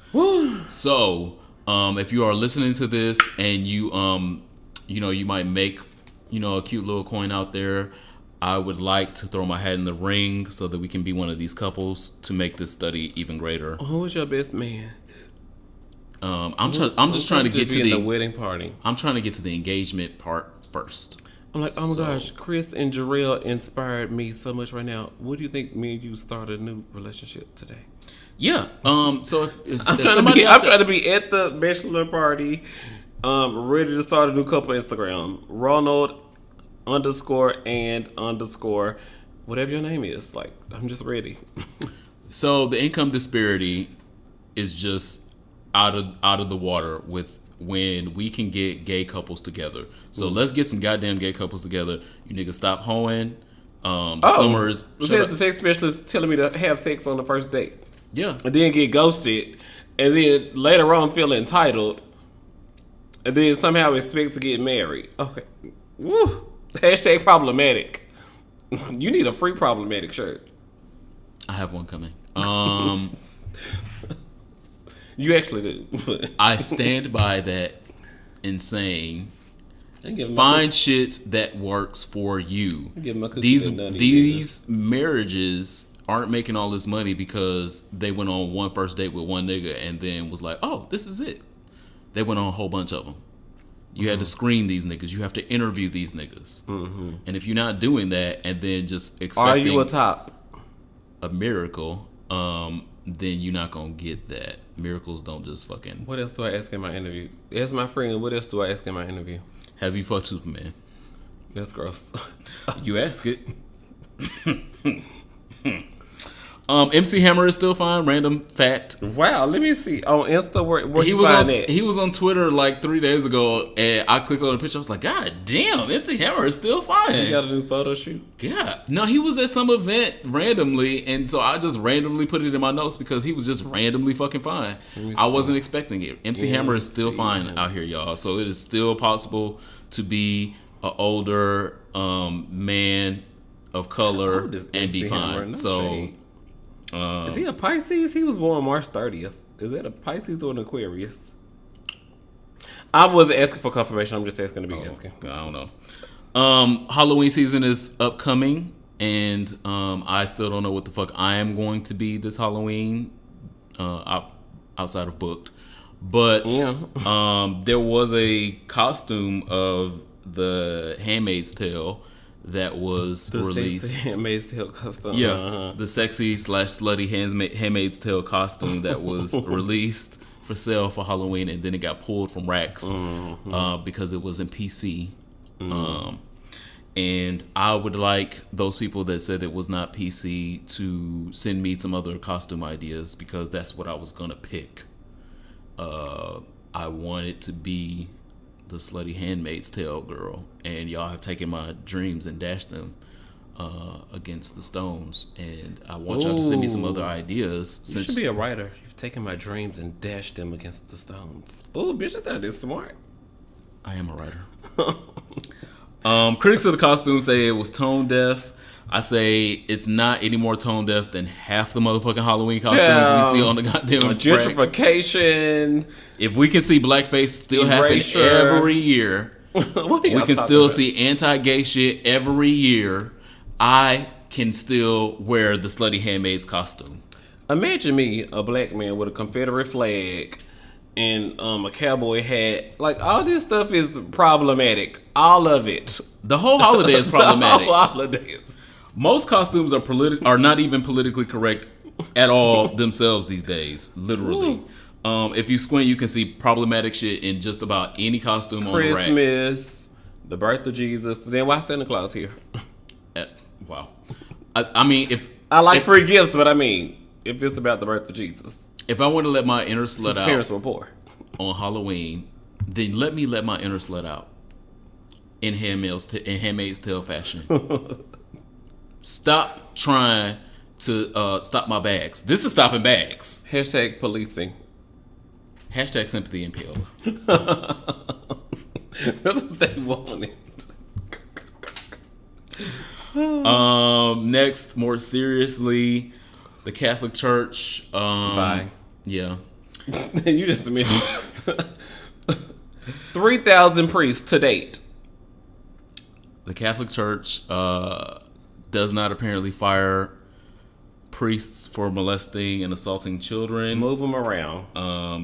So, if you are listening to this and you might make, a cute little coin out there, I would like to throw my hat in the ring so that we can be one of these couples to make this study even greater. Who was your best man? I'm just trying to get to the wedding party. I'm trying to get to the engagement part first. I'm like, oh my gosh, Chris and Jarrell inspired me so much right now. What do you think me and you start a new relationship today? Yeah. So I'm trying to be at the bachelor party, ready to start a new couple Instagram. Ronald _and_ whatever your name is. Like, I'm just ready. So the income disparity is just out of the water with when we can get gay couples together. So let's get some goddamn gay couples together. You niggas stop hoeing. Summer is the sex specialist telling me to have sex on the first date. Yeah. And then get ghosted. And then later on feel entitled. And then somehow expect to get married. Okay. Woo. Hashtag problematic. You need a free problematic shirt. I have one coming. You actually do. I stand by that in saying find shit that works for you. These marriages aren't making all this money because they went on one first date with one nigga and then was like, oh, this is it. They went on a whole bunch of them. You had to screen these niggas. You have to interview these niggas. Mm-hmm. And if you're not doing that and then just expecting are you a top? A miracle, then you're not going to get that. Miracles don't just fucking... What else do I ask in my interview? Ask my friend, what else do I ask in my interview? Have you fucked Superman? That's gross. You ask it. MC Hammer is still fine. Random fact. Wow, let me see. On Insta, where he you was find on, that? He was on Twitter like 3 days ago, and I clicked on the picture. I was like, God damn, MC Hammer is still fine. He got a new photo shoot? Yeah. No, he was at some event randomly, and so I just randomly put it in my notes because he was just randomly fucking fine. I wasn't expecting it. MC Hammer is still fine out here, y'all. So it is still possible to be an older man of color and be fine. So... is he a Pisces? He was born March 30th. Is that a Pisces or an Aquarius? I wasn't asking for confirmation. I'm just asking to be asking. I don't know. Halloween season is upcoming, and I still don't know what the fuck I am going to be this Halloween, outside of booked. But there was a costume of the Handmaid's Tale that was released. Handmaid's Tale costume. Yeah, the sexy / slutty Handmaid's Tale costume that was released for sale for Halloween, and then it got pulled from racks because it wasn't PC. And I would like those people that said it was not PC to send me some other costume ideas because that's what I was gonna pick. I want it to be the slutty Handmaid's Tale girl, and y'all have taken my dreams and dashed them against the stones, and I want y'all to send me some other ideas. You should be a writer. You've taken my dreams and dashed them against the stones. Oh, bitch, I thought this smart. I am a writer. Critics of the costume say it was tone deaf. I say it's not any more tone deaf than half the motherfucking Halloween costumes we see on the goddamn gentrification. If we can see blackface still happen every year, we can still see anti-gay shit every year. I can still wear the slutty Handmaid's costume. Imagine me, a black man with a Confederate flag and a cowboy hat. Like, all this stuff is problematic. All of it. The whole holiday is problematic. The whole holiday is. Most costumes are not even politically correct at all themselves these days. Literally. If you squint, you can see problematic shit in just about any costume on the rack. Christmas, the birth of Jesus. Then why Santa Claus here? Wow. I mean, if I like free gifts, but I mean, if it's about the birth of Jesus. If I want to let my inner slut out, parents were poor on Halloween, then let me let my inner slut out in Handmaid's Tale fashion. Stop trying to stop my bags. This is stopping bags. Hashtag policing. Hashtag sympathy and PL. That's what they wanted. Next, more seriously, the Catholic Church. Bye. Yeah. You just mentioned 3,000 priests to date. The Catholic Church does not apparently fire priests for molesting and assaulting children. Move them around.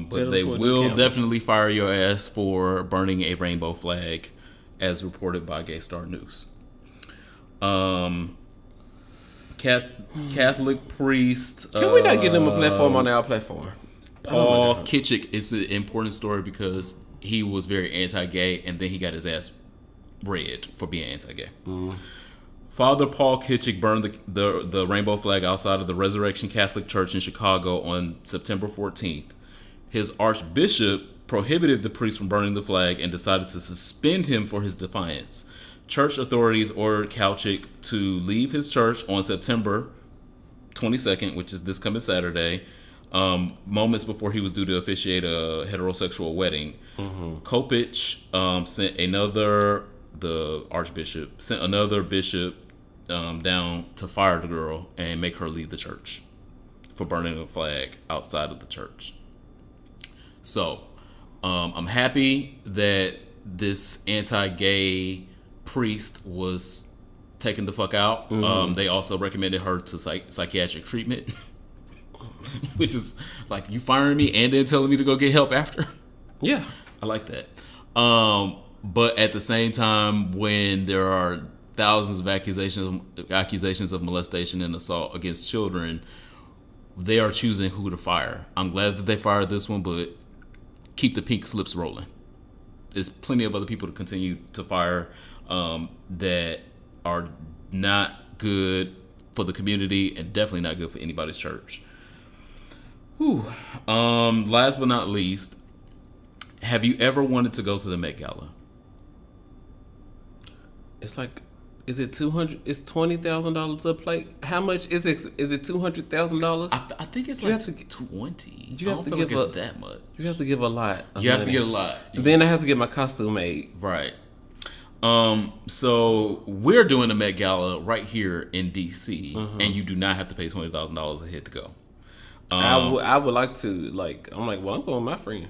But they will definitely fire your ass for burning a rainbow flag, as reported by Gay Star News. Catholic priest. Can we not give them a platform on our platform? Paul Kitchick is an important story because he was very anti-gay, and then he got his ass read for being anti-gay. Father Paul Kitchick burned the rainbow flag outside of the Resurrection Catholic Church in Chicago on September 14th. His archbishop prohibited the priest from burning the flag and decided to suspend him for his defiance. Church authorities ordered Kalchik to leave his church on September 22nd, which is this coming Saturday, moments before he was due to officiate a heterosexual wedding. Kopich the archbishop, sent another bishop down to fire the girl and make her leave the church for burning a flag outside of the church. So, I'm happy that this anti-gay priest was taken the fuck out. They also recommended her to psychiatric treatment, which is like, you firing me and then telling me to go get help after. Yeah, I like that. But at the same time, when there are thousands of accusations of molestation and assault against children, they are choosing who to fire. I'm glad that they fired this one, but keep the pink slips rolling. There's plenty of other people to continue to fire that are not good for the community and definitely not good for anybody's church. Whew. Last but not least, have you ever wanted to go to the Met Gala? it's like, is it $200? It's $20,000 a plate. How much is it? Is it $200,000? I think it's like 20. You have to give it's that much. You have to give a lot. You have to get a lot. Then I have to get my costume made. Right. So we're doing the Met Gala right here in DC, and you do not have to pay $20,000 a head to go. I would like to, like, I'm like, well, I'm going with my friend.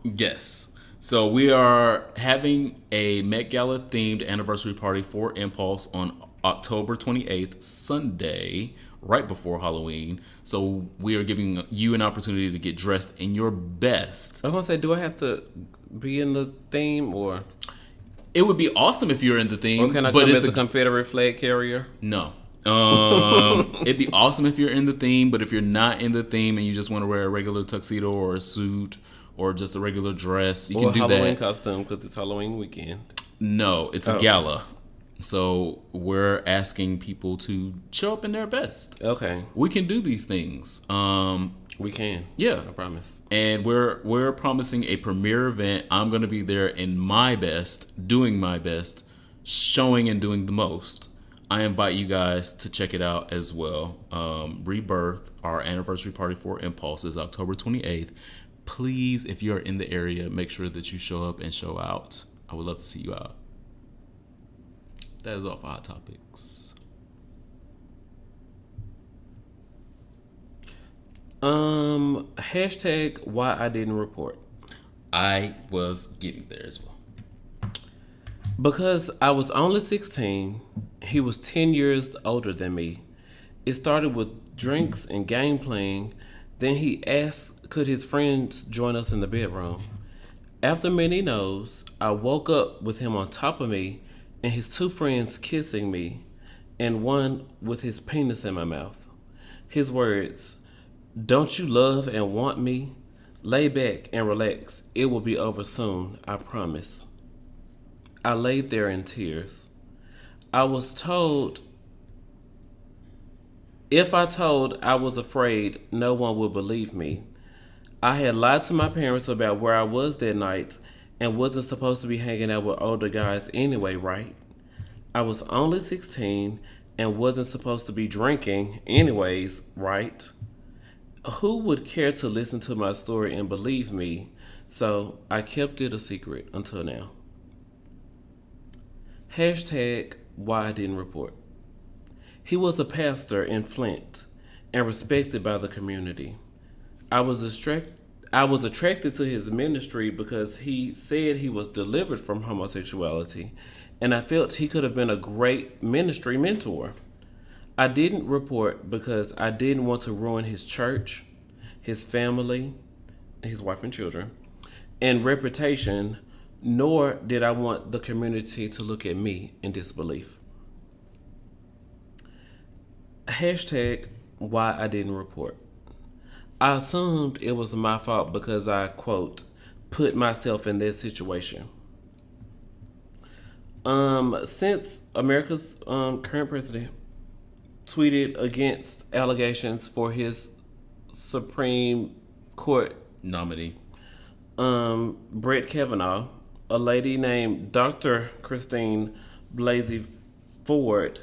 Yes. So we are having a Met Gala themed anniversary party for Impulse on October 28th, Sunday, right before Halloween. So we are giving you an opportunity to get dressed in your best. I was going to say, do I have to be in the theme, or? It would be awesome if you're in the theme. Or can I come as a Confederate flag carrier? No. It'd be awesome if you're in the theme, but if you're not in the theme and you just want to wear a regular tuxedo or a suit or just a regular dress, you can do that. Or a Halloween costume because it's Halloween weekend. No, it's a gala. So we're asking people to show up in their best. Okay. We can do these things. We can. Yeah. I promise. And we're promising a premiere event. I'm going to be there in my best, doing my best, showing and doing the most. I invite you guys to check it out as well. Rebirth, our anniversary party for Impulse, is October 28th. Please, if you're in the area, make sure that you show up and show out. I would love to see you out. That is all for Hot Topics. Hashtag why I didn't report. I was getting there as well. Because I was only 16, he was 10 years older than me. It started with drinks and game playing. Then he asked could his friends join us in the bedroom. After many no's, I woke up with him on top of me and his two friends kissing me and one with his penis in my mouth. His words, "Don't you love and want me? Lay back and relax. It will be over soon, I promise." I laid there in tears. I was told, if I told I was afraid, no one would believe me. I had lied to my parents about where I was that night and wasn't supposed to be hanging out with older guys anyway, right? I was only 16 and wasn't supposed to be drinking anyways, right? Who would care to listen to my story and believe me? So I kept it a secret until now. Hashtag why I didn't report. He was a pastor in Flint and respected by the community. I was attracted to his ministry because he said he was delivered from homosexuality, and I felt he could have been a great ministry mentor. I didn't report because I didn't want to ruin his church, his family, his wife and children, and reputation, nor did I want the community to look at me in disbelief. Hashtag why I didn't report. I assumed it was my fault because I, quote, put myself in that situation. Since America's current president tweeted against allegations for his Supreme Court nominee, Brett Kavanaugh, a lady named Dr. Christine Blasey Ford,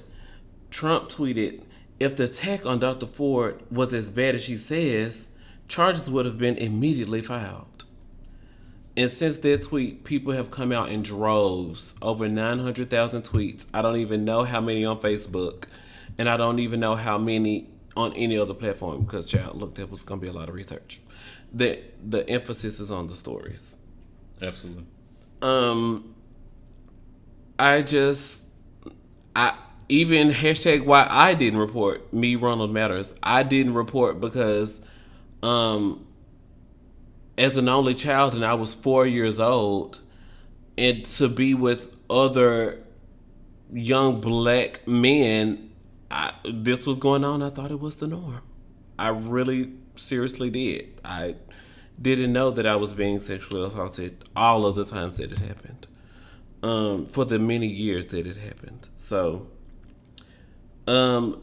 Trump tweeted, if the attack on Dr. Ford was as bad as she says, charges would have been immediately filed. And since that tweet, people have come out in droves, over 900,000 tweets. I don't even know how many on Facebook, and I don't even know how many on any other platform because, child, look, that was going to be a lot of research. The emphasis is on the stories. Absolutely. I even hashtag why I didn't report, me Ronald Matters. I didn't report because as an only child and I was 4 years old, and to be with other young black men, this was going on. I thought it was the norm. I really seriously did. I didn't know that I was being sexually assaulted all of the times that it happened. For the many years that it happened. So, a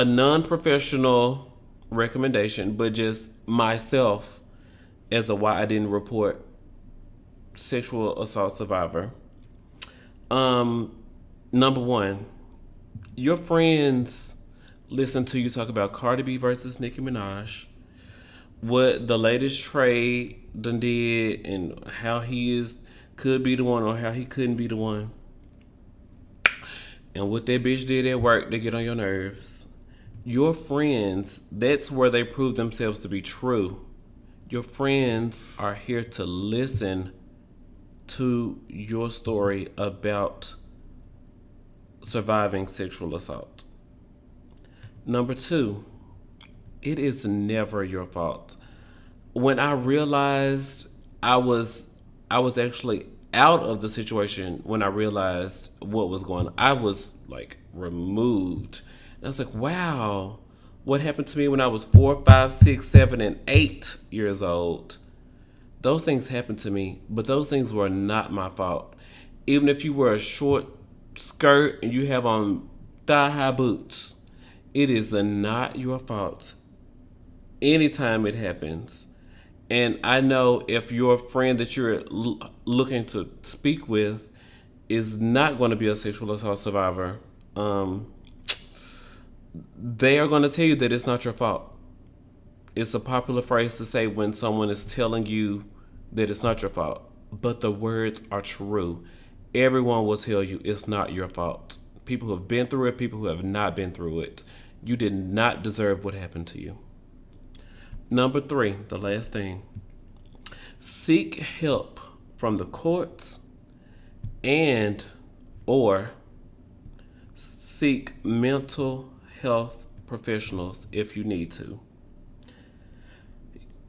non-professional recommendation, but just myself as a why I didn't report sexual assault survivor. Number one, your friends listen to you talk about Cardi B versus Nicki Minaj, what the latest Trey done did, and how he could be the one or how he couldn't be the one, and what that bitch did at work to get on your nerves. Your friends, that's where they prove themselves to be true. Your friends are here to listen to your story about surviving sexual assault. Number two, it is never your fault. When I realized I was actually out of the situation, when I realized what was going on, I was like removed. And I was like, wow, what happened to me when I was 4, 5, 6, 7, and 8 years old? Those things happened to me, but those things were not my fault. Even if you wear a short skirt and you have on thigh-high boots, it is not your fault anytime it happens. And I know if your friend that you're looking to speak with is not going to be a sexual assault survivor, they are going to tell you that it's not your fault. It's a popular phrase to say when someone is telling you that it's not your fault, but the words are true. Everyone will tell you it's not your fault. People who have been through it, people who have not been through it. You did not deserve what happened to you. Number 3, the last thing. Seek help from the courts and or seek mental health professionals if you need to.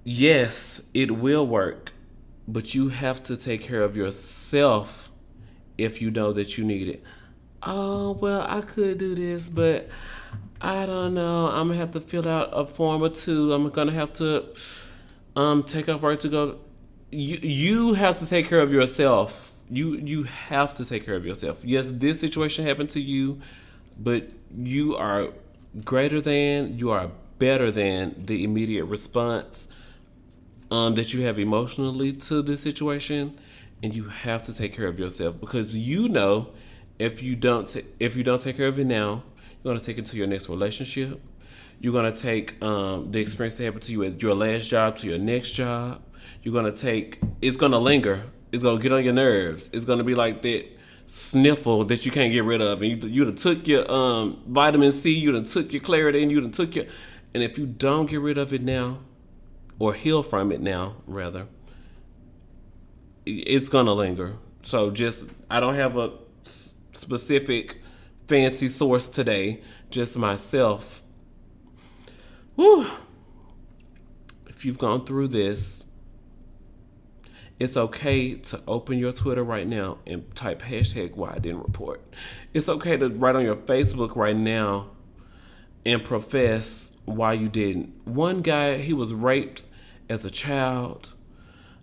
Yes, it will work, but you have to take care of yourself if you know that you need it. Oh, well, I could do this, but I don't know. I'm going to have to fill out a form or 2. I'm going to have to take off work to go. You have to take care of yourself. You have to take care of yourself. Yes, this situation happened to you, but you are greater than, you are better than the immediate response that you have emotionally to this situation, and you have to take care of yourself because you know if you don't take care of it now, you're gonna take it to your next relationship. You're gonna take the experience that happened to you at your last job to your next job. It's gonna linger. It's gonna get on your nerves. It's gonna be like that sniffle that you can't get rid of. And you done took your vitamin C, you done took your Claritin, and if you don't get rid of it now, or heal from it now, rather, it's gonna linger. So I don't have a specific fancy source today, just myself. Whew. If you've gone through this, it's okay to open your Twitter right now and type hashtag why I didn't report. It's okay to write on your Facebook right now and profess why you didn't. One guy, he was raped as a child.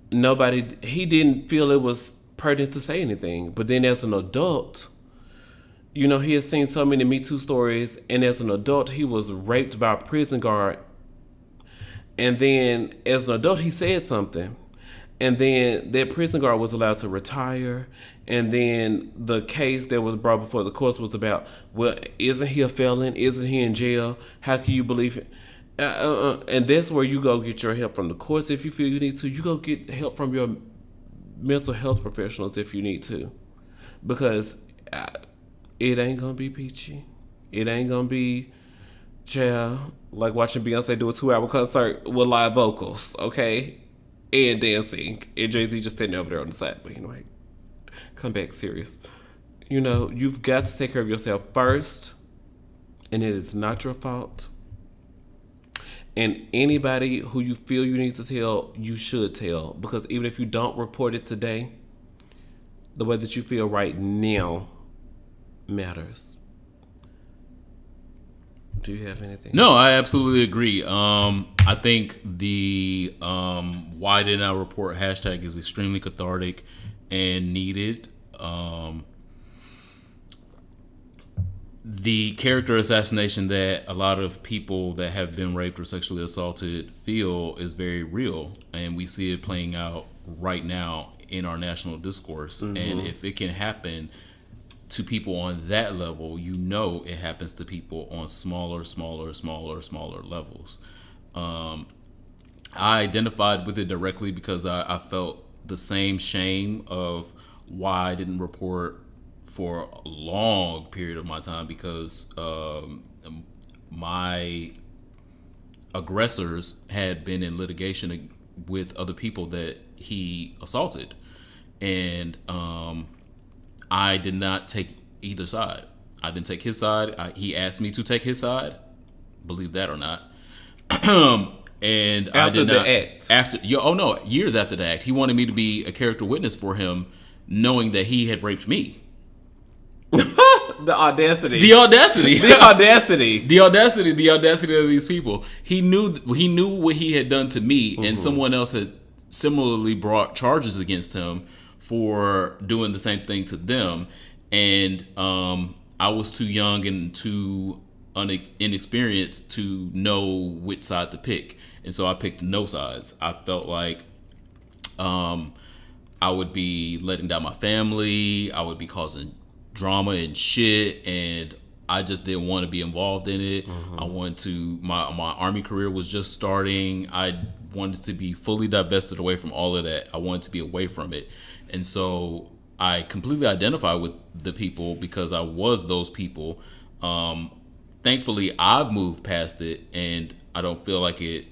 He didn't feel it was pertinent to say anything. But then as an adult, he has seen so many Me Too stories, and as an adult, he was raped by a prison guard. And then as an adult, he said something. And then that prison guard was allowed to retire, And then the case that was brought before the courts was about, well, isn't he a felon? Isn't he in jail? How can you believe it? And that's where you go get your help from the courts if you feel you need to. You go get help from your mental health professionals if you need to. Because it ain't going to be peachy. It ain't going to be, child, like watching Beyonce do a 2-hour concert with live vocals, okay? And dancing. And Jay-Z just sitting over there on the side. But anyway, come back serious. You know, you've got to take care of yourself first. And it is not your fault. And anybody who you feel you need to tell, you should tell. Because even if you don't report it today, the way that you feel right now matters. Do you have anything? No, I absolutely agree. I think the why didn't I report hashtag is extremely cathartic and needed. The character assassination that a lot of people that have been raped or sexually assaulted feel is very real, and we see it playing out right now in our national discourse. Mm-hmm. And if it can happen to people on that level, you know it happens to people on smaller levels. I identified with it directly because I felt the same shame of why I didn't report for a long period of my time, because my aggressors had been in litigation with other people that he assaulted, and I did not take either side. I didn't take his side. He asked me to take his side, believe that or not. And after I did not. Act. Years after the act, he wanted me to be a character witness for him, knowing that he had raped me. The audacity of these people. He knew what he had done to me, mm-hmm. and someone else had similarly brought charges against him for doing the same thing to them. And I was too young and too inexperienced to know which side to pick, and so I picked no sides. I felt like I would be letting down my family. I would be causing drama and shit, and I just didn't want to be involved in it. Mm-hmm. I wanted to. My Army career was just starting. I wanted to be fully divested away from all of that. I wanted to be away from it, and so I completely identify with the people because I was those people. Thankfully, I've moved past it, and I don't feel like it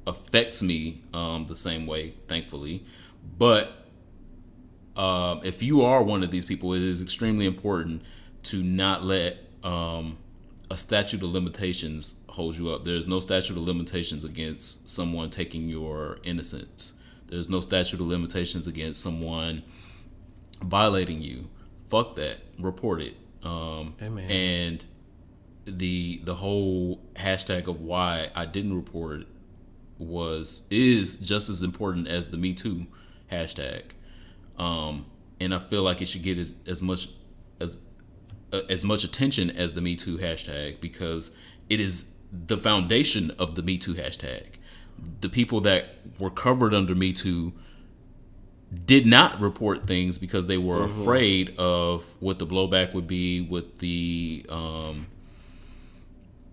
affects me the same way. Thankfully, but. If you are one of these people, it is extremely important to not let a statute of limitations hold you up. There's no statute of limitations against someone taking your innocence. There's no statute of limitations against someone violating you. Fuck that. Report it. Amen. And the whole hashtag of why I didn't report is just as important as the Me Too hashtag. And I feel like it should get as much attention as the Me Too hashtag, because it is the foundation of the Me Too hashtag. The people that were covered under Me Too did not report things because they were mm-hmm. afraid of what the blowback would be, what the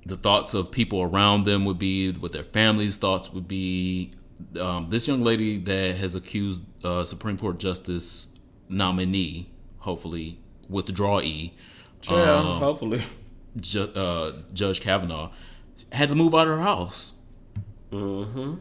thoughts of people around them would be, what their families' thoughts would be. This young lady that has accused Supreme Court Justice nominee, hopefully withdrawee, hopefully Judge Kavanaugh, had to move out of her house. Mm-hmm.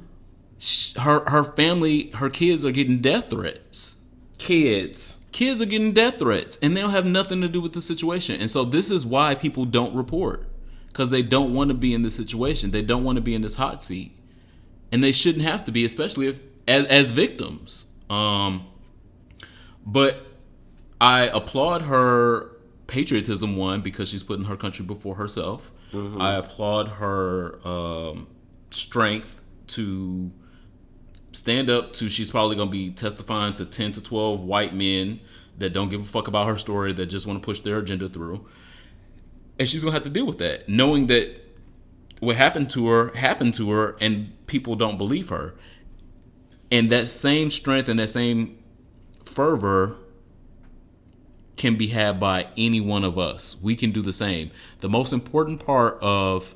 Her family, her kids are getting death threats. Kids are getting death threats, and they don't have nothing to do with the situation. And so this is why people don't report, because they don't want to be in this situation. They don't want to be in this hot seat. And they shouldn't have to be, especially if as victims. But I applaud her patriotism, one, because she's putting her country before herself. Mm-hmm. I applaud her strength to stand up to, she's probably going to be testifying to 10 to 12 white men that don't give a fuck about her story, that just want to push their agenda through. And she's going to have to deal with that, knowing that what happened to her, and people don't believe her. And that same strength and that same fervor can be had by any one of us. We can do the same. The most important part of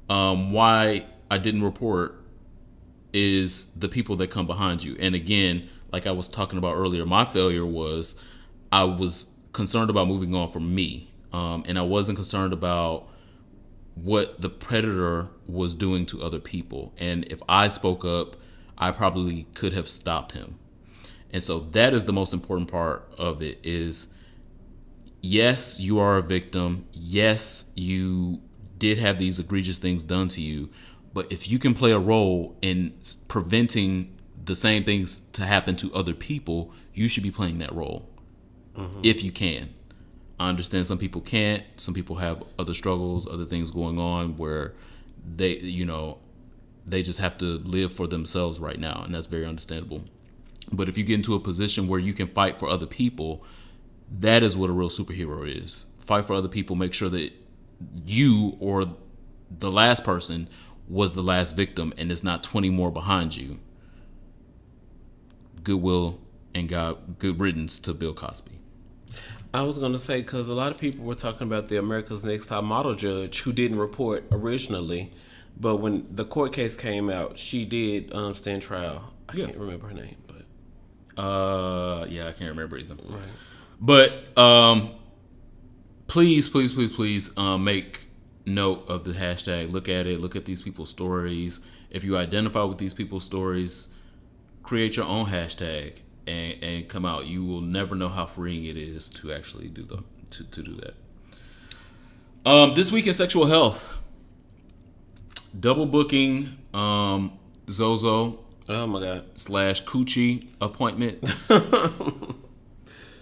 why I didn't report is the people that come behind you. And again, like I was talking about earlier, my failure was I was concerned about moving on from me. And I wasn't concerned about what the predator was doing to other people. And if I spoke up, I probably could have stopped him. And so that is the most important part of it is, yes, you are a victim. Yes, you did have these egregious things done to you. But if you can play a role in preventing the same things to happen to other people, you should be playing that role. If you can. I understand some people can't. Some people have other struggles, other things going on where they just have to live for themselves right now. And that's very understandable. But if you get into a position where you can fight for other people, that is what a real superhero is. Fight for other people. Make sure that you or the last person was the last victim and it's not 20 more behind you. Goodwill and good riddance to Bill Cosby. I was going to say, because a lot of people were talking about the America's Next Top Model judge who didn't report originally, but when the court case came out, she did stand trial. I can't remember her name, but I can't remember either. Right. But please make note of the hashtag. Look at it. Look at these people's stories. If you identify with these people's stories, create your own hashtag. And come out. You will never know how freeing it is to actually do to do that. This week in sexual health, double booking Zozo. Oh my God. / Coochie appointments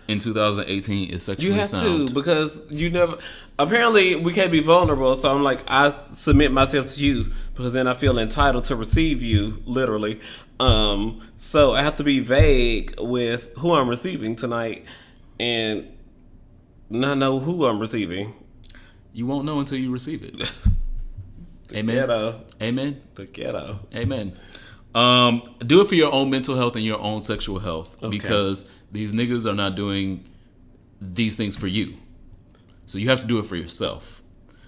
in 2018 is sexually sound. You have to, because you never. Apparently, we can't be vulnerable. So I'm like, I submit myself to you because then I feel entitled to receive you, literally. So I have to be vague with who I'm receiving tonight, and not know who I'm receiving. You won't know until you receive it. Amen. Ghetto. Amen. The ghetto. Amen. Do it for your own mental health and your own sexual health, because these niggas are not doing these things for you. So you have to do it for yourself.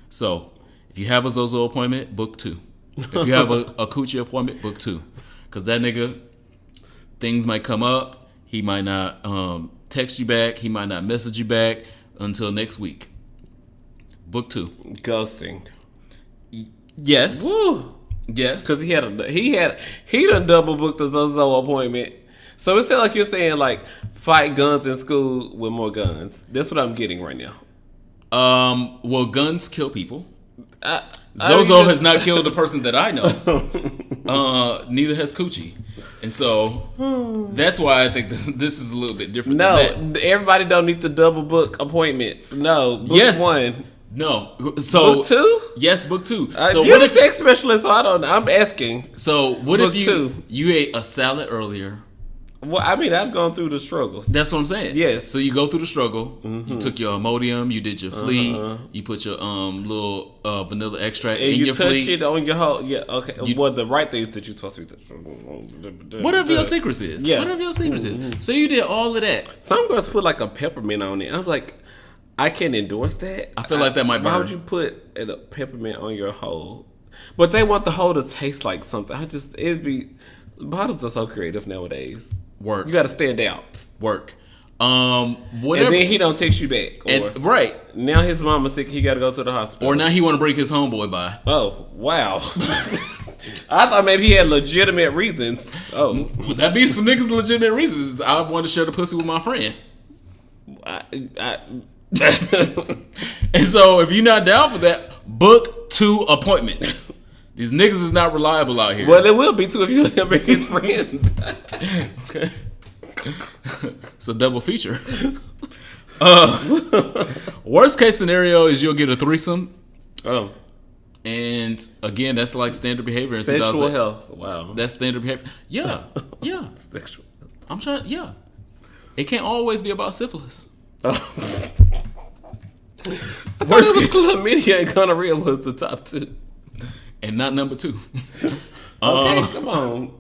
So if you have a Zozo appointment, book 2. If you have a Coochie appointment, book 2. Because that nigga, things might come up. He might not text you back. He might not message you back until next week. Book 2. Ghosting. Yes. Woo. Yes. Because he done double booked the Zozo appointment. So it sounds like you're saying like fight guns in school with more guns. That's what I'm getting right now. Well, guns kill people. Zozo has not killed a person that I know. Neither has Coochie. And so that's why I think this is a little bit different than that. Everybody don't need to double book appointments. No, book 1. No. So book 2? Yes, book 2. So you're the sex specialist, so I don't know. I'm asking. So what book if 2. You ate a salad earlier? Well, I mean, I've gone through the struggles. That's what I'm saying. Yes. So you go through the struggle. Mm-hmm. You took your Imodium. You did your fleet. You put your little vanilla extract in your fleet. You touch it on your whole. Yeah. Okay. The right things that you're supposed to be touching. Whatever your secrets is. Yeah. Whatever your secrets is. So you did all of that. Some girls put like a peppermint on it. I'm like, I can't endorse that. I feel like that might burn. Why would you put a peppermint on your hole? But they want the hole to taste like something. Bottoms are so creative nowadays. Work. You got to stand out. Work. Whatever. And then he don't text you back. Right. Now his mama's sick. He got to go to the hospital. Or now he want to bring his homeboy by. Oh, wow. I thought maybe he had legitimate reasons. Oh. That'd be some niggas' legitimate reasons. I wanted to share the pussy with my friend. And so if you're not down for that, book 2 appointments. These niggas is not reliable out here. Well, it will be too if you let him bring his friend. Okay. It's a double feature. Worst case scenario is you'll get a threesome. Oh. And again, that's like standard behavior in sexual health. Wow. That's standard behavior. Yeah. Yeah. Sexual. I'm trying. Yeah. It can't always be about syphilis. Oh. Worst case chlamydia and gonorrhea was the top 2. And not number 2. Okay, come on.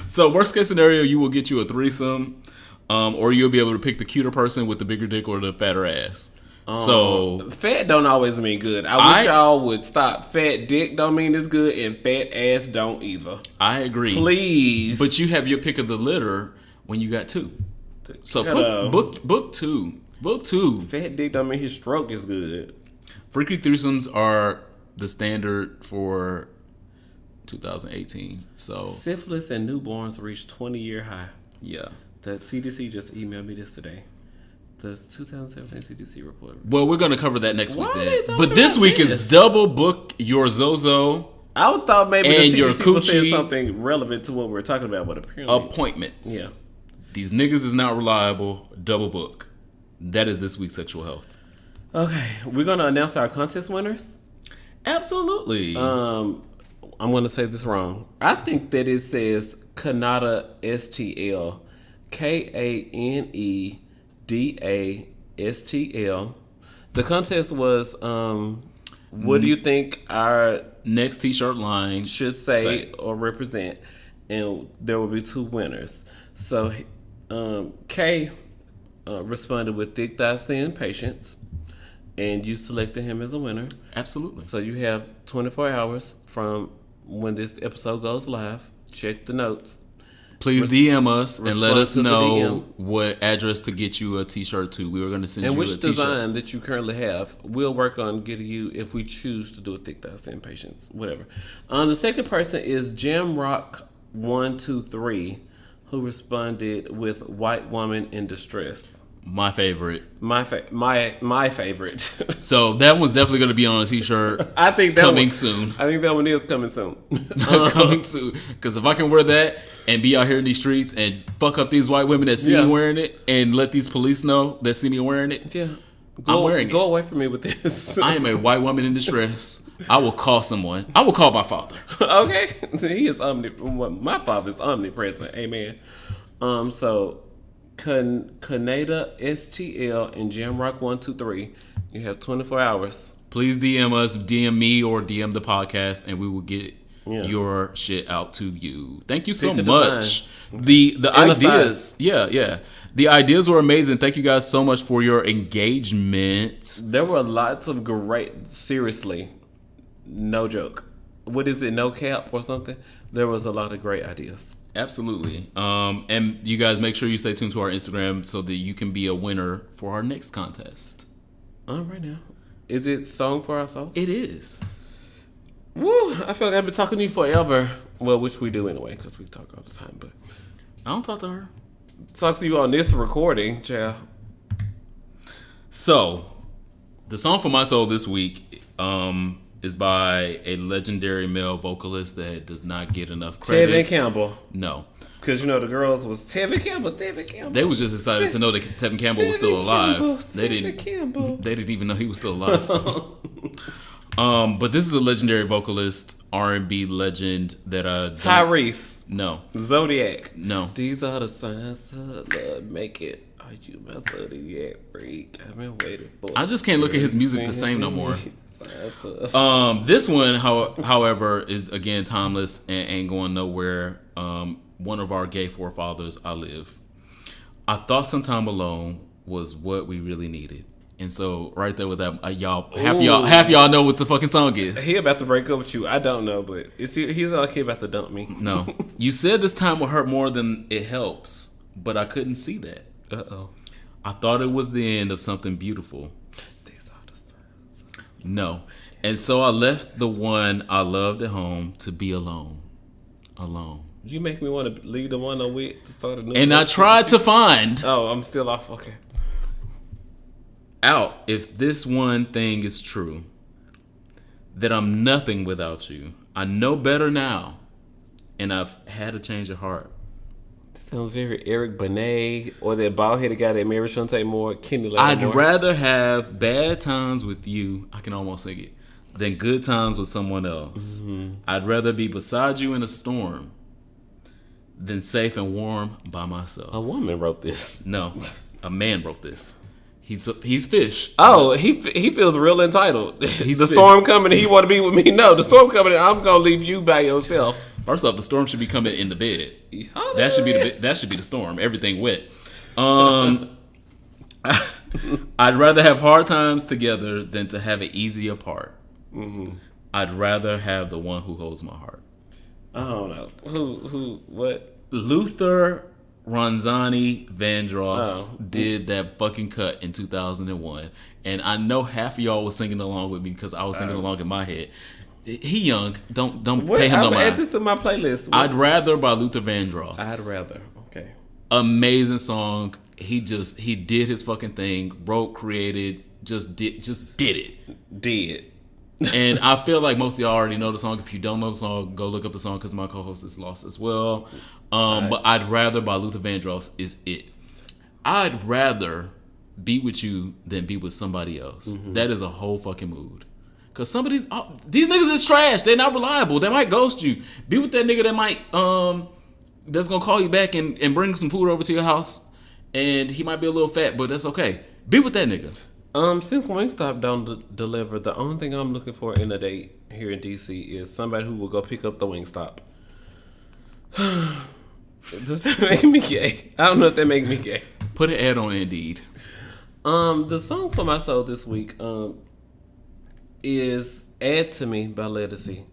So worst case scenario, you will get you a threesome. or you'll be able to pick the cuter person with the bigger dick or the fatter ass. So fat don't always mean good. I wish y'all would stop. Fat dick don't mean it's good, and fat ass don't either. I agree. Please, but you have your pick of the litter when you got two. So book two. Book two. Fat dick don't mean his stroke is good. Freaky threesomes are the standard for 2018. So syphilis and newborns reached 20-year high. Yeah. The CDC just emailed me this today. The 2017 CDC report. Well, we're going to cover that next week then. But this week is double book your Zozo. I thought maybe and the your CDC was saying Coochie something relevant to what we're talking about, but apparently appointments. Yeah. These niggas is not reliable. Double book. That is this week's sexual health. Okay, we're going to announce our contest winners. Absolutely. I'm going to say this wrong. I think that it says Kanada STL. KANEDASTL. The contest was, what do you think our next t-shirt line should say or represent? And there will be two winners. So, K responded with thick thighs, thin patience, and you selected him as a winner. Absolutely. So you have 24 hours from when this episode goes live. Check the notes. Please DM us and let us know what address to get you a t-shirt to. We were going to send you a t-shirt. And which design that you currently have. We'll work on getting you, if we choose to do a thick thighs, thin patience, whatever. The second person is Jamrock123, who responded with white woman in distress. My favorite. My favorite. So that one's definitely going to be on a t-shirt. I think that coming soon. I think that one is coming soon. Coming soon. Because if I can wear that and be out here in these streets and fuck up these white women that see me wearing it and let these police know that see me wearing it, I'm wearing it. Go away from me with this. I am a white woman in distress. I will call someone. I will call my father. Okay. He is my father is omnipresent. Amen. So Kanada STL and Jamrock123. You have 24 hours. Please DM us, DM me, or DM the podcast, and we will get your shit out to you. Thank you so much. The ideas, the ideas were amazing. Thank you guys so much for your engagement. There were lots of great. Seriously, no joke. What is it? No cap or something? There was a lot of great ideas. Absolutely. And you guys make sure you stay tuned to our Instagram so that you can be a winner for our next contest. All right now. Is it Song for Our Soul? It is. Woo! I feel like I've been talking to you forever. Well, which we do anyway, because we talk all the time. But I don't talk to her. Talk to you on this recording, child. So, the song for my soul this week is by a legendary male vocalist that does not get enough credit. Tevin Campbell. No. Because, you know, the girls was Tevin Campbell. They was just excited to know that Tevin Campbell was still alive. They didn't even know he was still alive. But this is a legendary vocalist, R&B legend that Tyrese. No. Zodiac. No. These are the signs of love. Make it. Are you my Zodiac freak? I've been waiting for. I just can't look at his music the same no more. This one, however, is again timeless and ain't going nowhere. One of our gay forefathers, I Live. I thought some time alone was what we really needed. And so right there with that, half y'all know what the fucking song is. He about to break up with you. I don't know, but he's like he about to dump me. No. You said this time will hurt more than it helps, but I couldn't see that. Uh-oh. I thought it was the end of something beautiful. These are the signs. No. And so I left the one I loved at home to be alone. Alone. You make me want to leave the one I'm with to start a new. And I tried to find. Oh, I'm still off. Okay. Out if this one thing is true, that I'm nothing without you. I know better now, and I've had a change of heart. This sounds very Eric Benet or that bald-headed guy that married Shantae Moore, Kenny Lattimore. I'd rather have bad times with you, I can almost sing it, than good times with someone else. Mm-hmm. I'd rather be beside you in a storm than safe and warm by myself. A woman wrote this. No, a man wrote this. He's fish. Oh, he feels real entitled. The storm coming and he want to be with me. No, the storm coming and I'm gonna leave you by yourself. First off, the storm should be coming in the bed. That should be the storm. Everything wet. Um, I'd rather have hard times together than to have it easy apart. Mm-hmm. I'd rather have the one who holds my heart. I don't know. Who, what? Luther Ronzani Vandross Oh. did that fucking cut in 2001. And I know half of y'all was singing along with me because I was singing along in my head. He young. Don't pay him no I'm mind. add this to my playlist. I'd rather by Luther Vandross. I'd rather. Okay. Amazing song. He did his fucking thing. Wrote, created, just did it. Did. And I feel like most of y'all already know the song. If you don't know the song, go look up the song because my co-host is lost as well. But I'd rather by Luther Vandross is it. I'd rather be with you than be with somebody else. Mm-hmm. That is a whole fucking mood. Because these niggas is trash. They're not reliable. They might ghost you. Be with that nigga that might that's gonna call you back and bring some food over to your house. And he might be a little fat, but that's okay. Be with that nigga. Since Wingstop don't deliver, the only thing I'm looking for in a date here in DC is somebody who will go pick up the Wingstop. Does that make me gay? I don't know if that make me gay. Put an ad on Indeed. The song for my soul this week is "Add to Me" by Ledisi.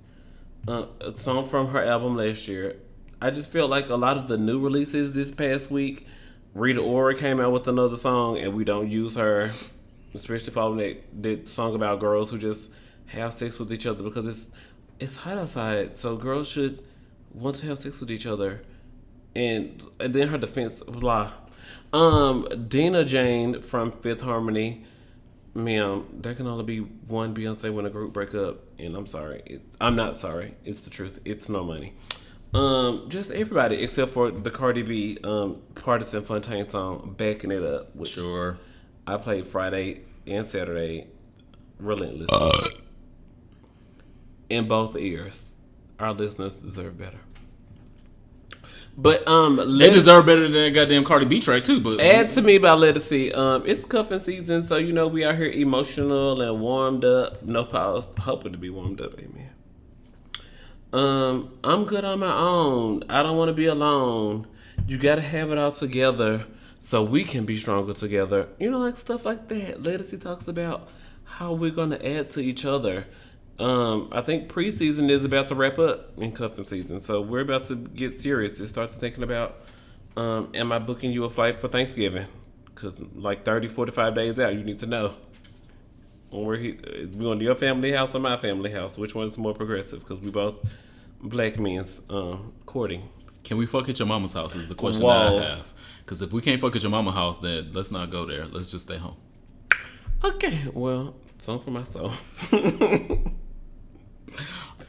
A song from her album last year. I just feel like a lot of the new releases this past week, Rita Ora came out with another song, and we don't use her. Especially following that song about girls who just have sex with each other because it's hot outside, so girls should want to have sex with each other. And then her defense, blah. Dina Jane from Fifth Harmony, ma'am, there can only be one Beyonce when a group break up, and I'm sorry. I'm not sorry. It's the truth. It's no money. Just everybody except for the Cardi B Partisan Fontaine song, Backing It Up. Which Sure. I played Friday and Saturday relentless in both ears. Our listeners deserve better. But they deserve better than that goddamn Cardi B track too. But Add to Me by Ledisi. It's cuffing season, so you know we out here emotional and warmed up. No pause. Hoping to be warmed up. Amen. I'm good on my own. I don't want to be alone. You gotta have it all together so we can be stronger together. You know, like stuff like that. Ledisi talks about how we're gonna add to each other. I think preseason is about to wrap up in cuffing season, so we're about to get serious and start to thinking about, am I booking you a flight for Thanksgiving? Because like 30, 45 days out, you need to know. We going to your family house or my family house? Which one is more progressive? Because we both black men's courting. Can we fuck at your mama's house is the question that I have. Because if we can't fuck at your mama's house, then let's not go there. Let's just stay home. Okay, well, song for my soul.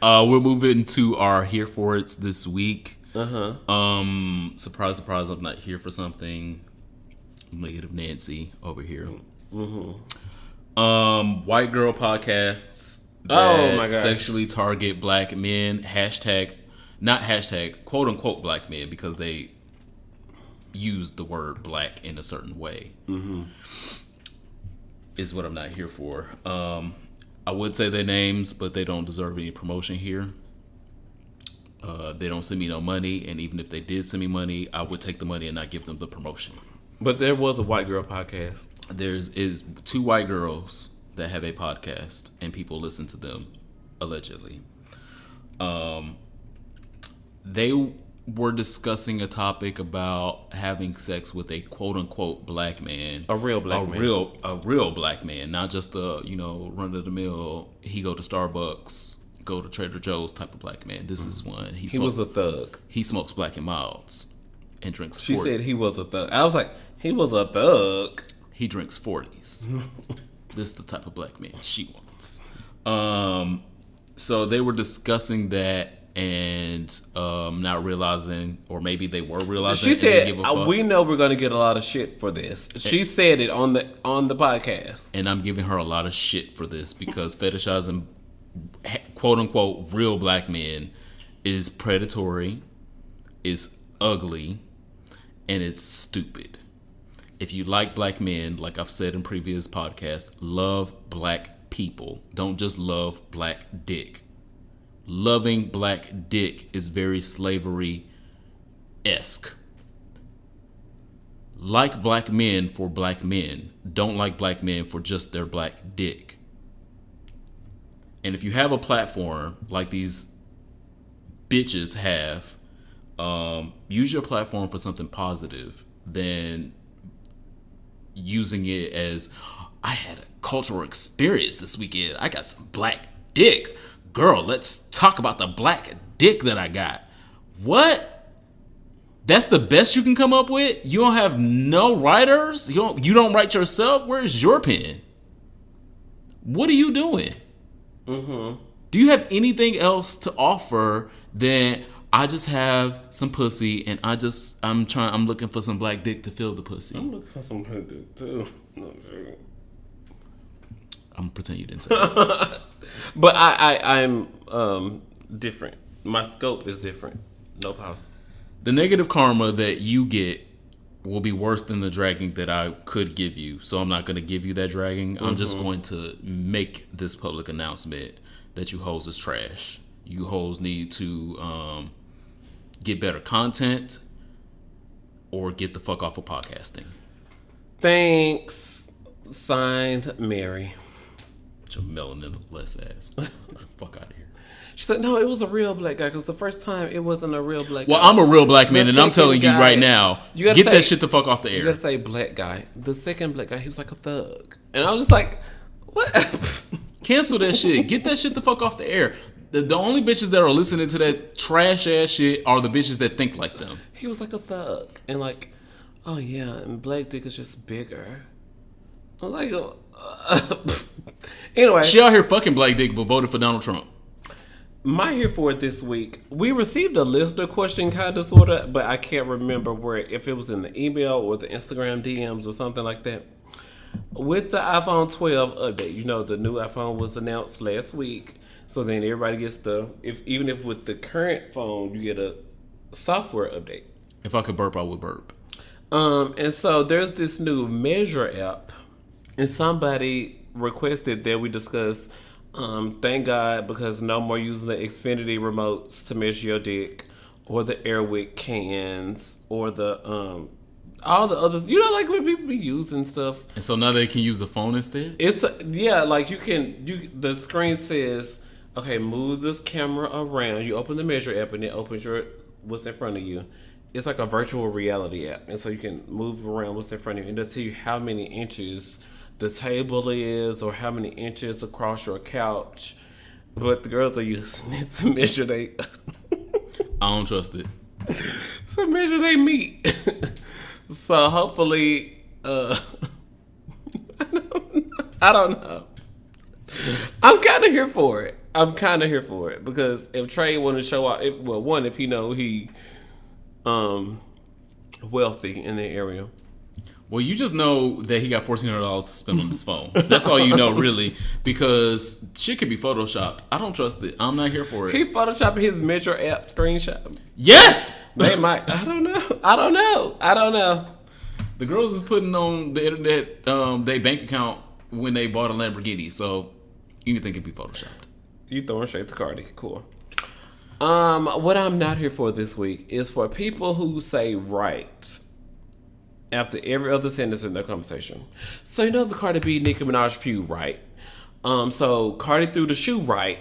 We're moving to our Here For It's this week. Surprise, surprise, I'm not here for something. Negative Nancy over here. White girl podcasts that sexually target black men. Not hashtag, quote unquote black men, because they use the word black in a certain way. Is what I'm not here for. I would say their names, but they don't deserve any promotion here. They don't send me no money, and even if they did send me money, I would take the money and not give them the promotion. But there was a white girl podcast. Is 2 white girls that have a podcast, and people listen to them, allegedly. They were discussing a topic about having sex with a quote unquote black man, a real black man, a real black man, not just a run of the mill. He go to Starbucks, go to Trader Joe's type of black man. This is one. He was a thug. He smokes Black and Milds and drinks. She 40. said he was a thug. I was like, he was a thug. He drinks 40s. This is the type of black man she wants. So they were discussing that. And not realizing, or maybe they were realizing. She said, "We know we're going to get a lot of shit for this." She said it on the podcast, and I'm giving her a lot of shit for this because fetishizing quote unquote real black men is predatory, is ugly, and it's stupid. If you like black men, like I've said in previous podcasts, love black people. Don't just love black dick. Loving black dick is very slavery-esque. like black men for black men. Don't like black men for just their black dick. And if you have a platform like these bitches have, use your platform for something positive than using it as, I had a cultural experience this weekend. I got some black dick. Girl, let's talk about the black dick that I got. What? That's the best you can come up with? You don't have no writers? You don't write yourself? Where's your pen? What are you doing? Mm-hmm. Do you have anything else to offer than, I just have some pussy and I'm looking for some black dick to fill the pussy? I'm looking for some black dick too. No, sure. I'm pretending you didn't say that. But I'm different. My scope is different. No pause. The negative karma that you get will be worse than the dragging that I could give you. So I'm not going to give you that dragging. I'm just going to make this public announcement that you hoes is trash. You hoes need to get better content or get the fuck off of podcasting. Thanks. Signed, Mary. Your melanin less ass. Get the fuck out of here. She said, no, it was a real black guy because the first time it wasn't a real black guy. Well, I'm a real black man, and I'm telling you right now, get that shit the fuck off the air. You gotta say black guy. The second black guy, he was like a thug. And I was just like, what? Cancel that shit. Get that shit the fuck off the air. The only bitches that are listening to that trash ass shit are the bitches that think like them. He was like a thug. And like, oh yeah, and black dick is just bigger. I was like, anyway. She out here fucking black dick, but voted for Donald Trump. My here for it this week, we received a listener question kind of sort of, but I can't remember where, if it was in the email or the Instagram DMs or something like that. With the iPhone 12 update, you know, the new iPhone was announced last week. So then everybody gets even if with the current phone, you get a software update. If I could burp, I would burp. And so there's this new Measure app, and somebody requested that we discuss. Thank God, because no more using the Xfinity remotes to measure your dick, or the Airwick cans, or the all the others. You know, like when people be using stuff. And so now they can use the phone instead? Like the screen says, okay, move this camera around. You open the Measure app and it opens what's in front of you. It's like a virtual reality app. And so you can move around what's in front of you, and it'll tell you how many inches the table is, or how many inches across your couch. But the girls are using it to measure I don't trust it. To measure they meat. So hopefully, I don't know. I'm kind of here for it. Because if Trey want to show out, if he know he wealthy in the area. Well, you just know that he got $1,400 to spend on his phone. That's all you know, really, because shit could be photoshopped. I don't trust it. I'm not here for it. He photoshopped his Measure app screenshot. Yes! They might. I don't know. The girls is putting on the internet their bank account when they bought a Lamborghini, so anything can be photoshopped. You throwing shade to Cardi. Cool. What I'm not here for this week is for people who say right after every other sentence in their conversation. So you know the Cardi B, Nicki Minaj feud, right? So Cardi threw the shoe right,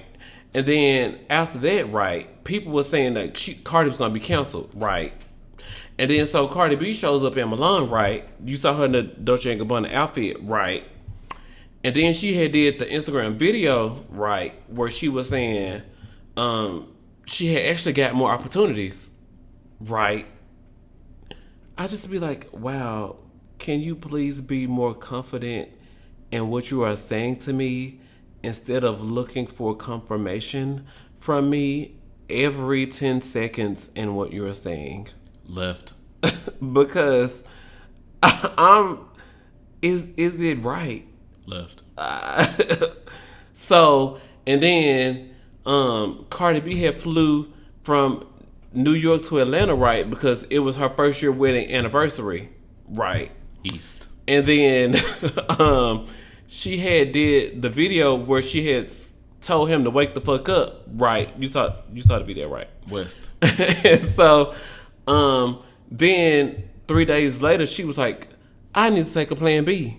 and then after that, right, people were saying that Cardi was gonna be canceled, right? And then so Cardi B shows up in Milan, right? You saw her in the Dolce & Gabbana outfit, right? And then she had did the Instagram video, right, where she was saying she had actually got more opportunities, right? I just be like, wow, can you please be more confident in what you are saying to me instead of looking for confirmation from me every 10 seconds in what you are saying? Left. Because is it right? Left. So, and then Cardi B had flew from New York to Atlanta, right? Because it was her first year wedding anniversary, right? East. And then she had did the video where she had told him to wake the fuck up, right? You saw the video, right? West. And so then 3 days later, she was like, I need to take a plan B.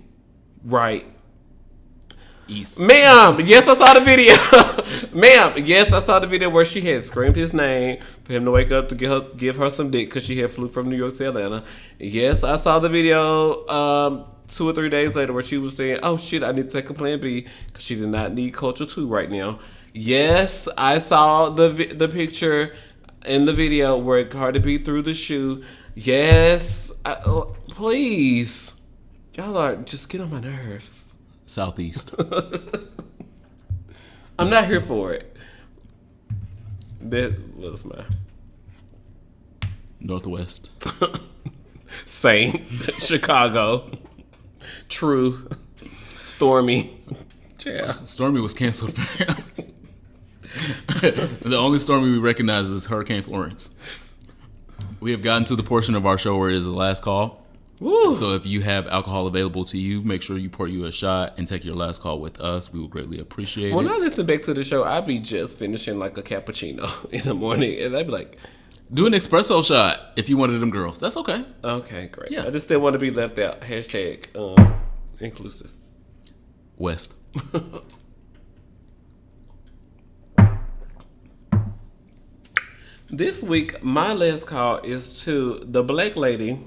Right. East. Ma'am, yes, I saw the video. Ma'am, yes, I saw the video where she had screamed his name for him to wake up to give her some dick because she had flew from New York to Atlanta. Yes, I saw the video 2 or 3 days later where she was saying, oh shit, I need to take a plan B because she did not need culture 2 right now. Yes, I saw the picture in the video where Cardi B threw the shoe. Yes, please. Y'all are just get on my nerves. Southeast. I'm not here for it. That was my Northwest. Same. Chicago. True. Stormy. Yeah. Stormy was canceled. The only Stormy we recognize is Hurricane Florence. We have gotten to the portion of our show where it is the last call. Woo. So if you have alcohol available to you, make sure you pour you a shot and take your last call with us. We will greatly appreciate it. When I listen back to the show, I'd be just finishing like a cappuccino in the morning, and I'd be like, do an espresso shot if you wanted them girls. That's okay. okay, great. Yeah. I just didn't want to be left out. Hashtag inclusive. West. This week, my last call is to the black lady.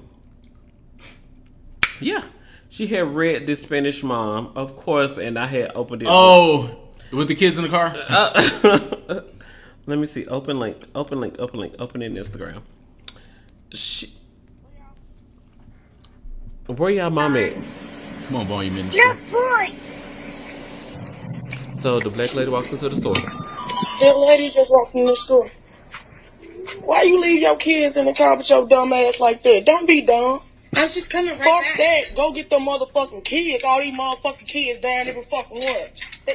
Yeah. She had read The Spanish Mom, of course, and I had opened it. Oh, with the kids in the car? Let me see. Open link. Open in Instagram. Where y'all mom at? Come on, volume ministry. So the black lady walks into the store. That lady just walked in the store. Why you leave your kids in the car with your dumb ass like that? Don't be dumb. I was just coming right Fuck back. that. Go get them motherfucking kids. All these motherfucking kids down every fucking one.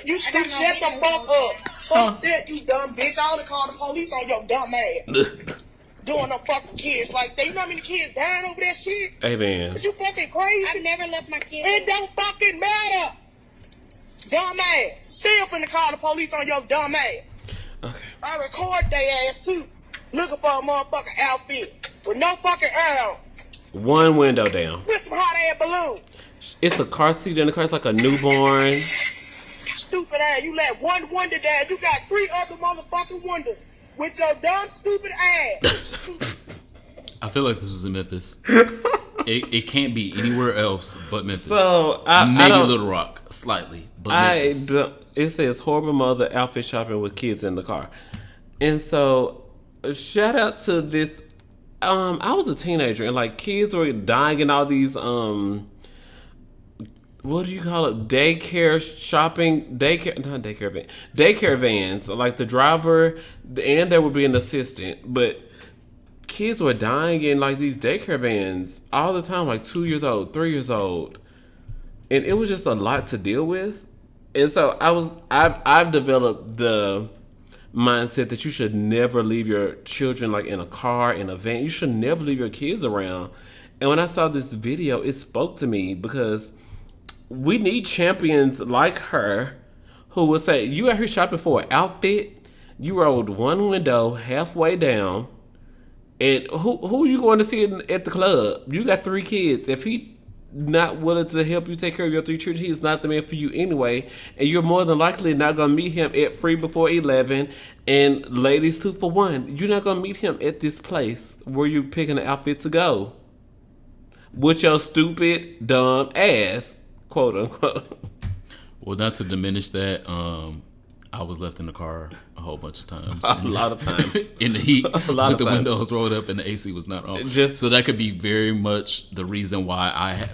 You shut the fuck up. Fuck that, you dumb bitch. I ought to call the police on your dumb ass. Doing them fucking kids like that. You know how many kids dying over that shit? Hey man. Is you fucking crazy? I never left my kids. It don't fucking matter. Dumb ass. Still finna call the police on your dumb ass. Okay. I record they ass too. Looking for a motherfucking outfit with no fucking air on. One window down. With some hot air balloon. It's a car seat in the car. It's like a newborn. Stupid ass. You let one wonder down. You got 3 other motherfucking wonders with your dumb stupid ass. I feel like this was in Memphis. It can't be anywhere else but Memphis. So maybe Little Rock, slightly, but Memphis. It says horrible mother outfit shopping with kids in the car, and so shout out to this. I was a teenager and like kids were dying in all these what do you call it? Daycare vans. Like the driver and there would be an assistant, but kids were dying in like these daycare vans all the time, like 2 years old, 3 years old, and it was just a lot to deal with. And so I've developed the mindset that you should never leave your children like in a car, in a van. You should never leave your kids around. And when I saw this video, it spoke to me because we need champions like her who would say, you out here shopping for an outfit, you rolled one window halfway down, and who are you going to see at the club? You got 3 kids. If he not willing to help you take care of your 3 children, he's not the man for you anyway, and you're more than likely not gonna meet him at Free Before 11 and Ladies 2 for 1. You're not gonna meet him at this place where you're picking an outfit to go with your stupid dumb ass, quote unquote. Well, not to diminish that, I was left in the car a whole bunch of times. A lot of times. In the heat, A lot with of the times. windows rolled up and the AC was not on. Just- so that could be very much the reason why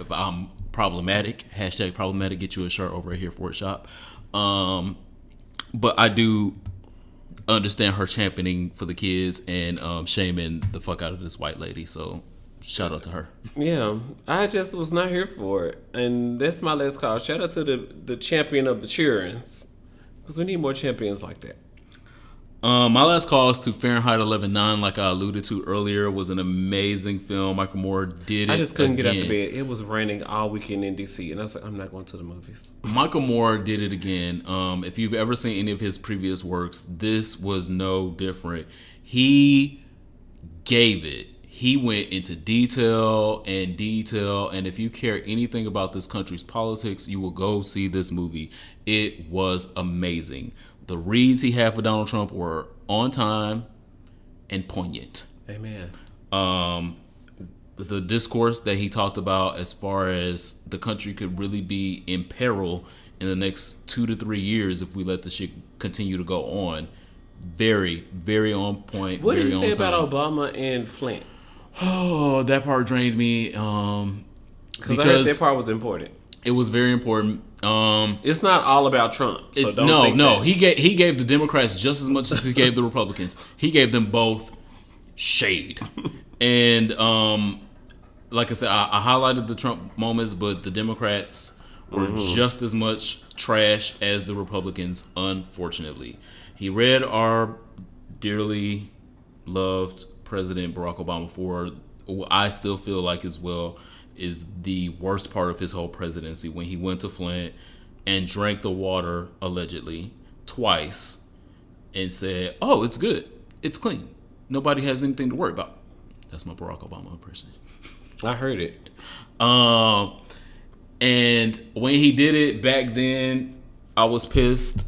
I'm problematic. Hashtag problematic. Get you a shirt over here for a shop. But I do understand her championing for the kids and shaming the fuck out of this white lady. So shout out to her. Yeah, I just was not here for it. And that's my last call. Shout out to the champion of the children's. Because we need more champions like that. My last call is to Fahrenheit 11/9, like I alluded to earlier. It was an amazing film. Michael Moore did it. I just couldn't get out again. of bed. It was raining all weekend in DC, and I was like, I'm not going to the movies. Michael Moore did it again. If you've ever seen any of his previous works, this was no different. He gave it. he went into detail, and if you care anything about this country's politics, you will go see this movie. It was amazing. The reads he had for Donald Trump were on time and poignant. Amen. The discourse that he talked about as far as the country could really be in peril in the next 2 to 3 years if we let the shit continue to go on. Very, very on point. What did very he say on time. about Obama and Flint? Oh, that part drained me. Because I heard that part was important. It was very important. It's not all about Trump. So don't think no. that. He gave the Democrats just as much as he gave the Republicans. He gave them both shade. And like I said, I highlighted the Trump moments, but the Democrats were just as much trash as the Republicans, unfortunately. He read our dearly loved President Barack Obama for what I still feel like as well is the worst part of his whole presidency, when he went to Flint and drank the water allegedly twice and said, "Oh, it's good. It's clean. Nobody has anything to worry about." That's my Barack Obama impression. I heard it. And when he did it back then, I was pissed.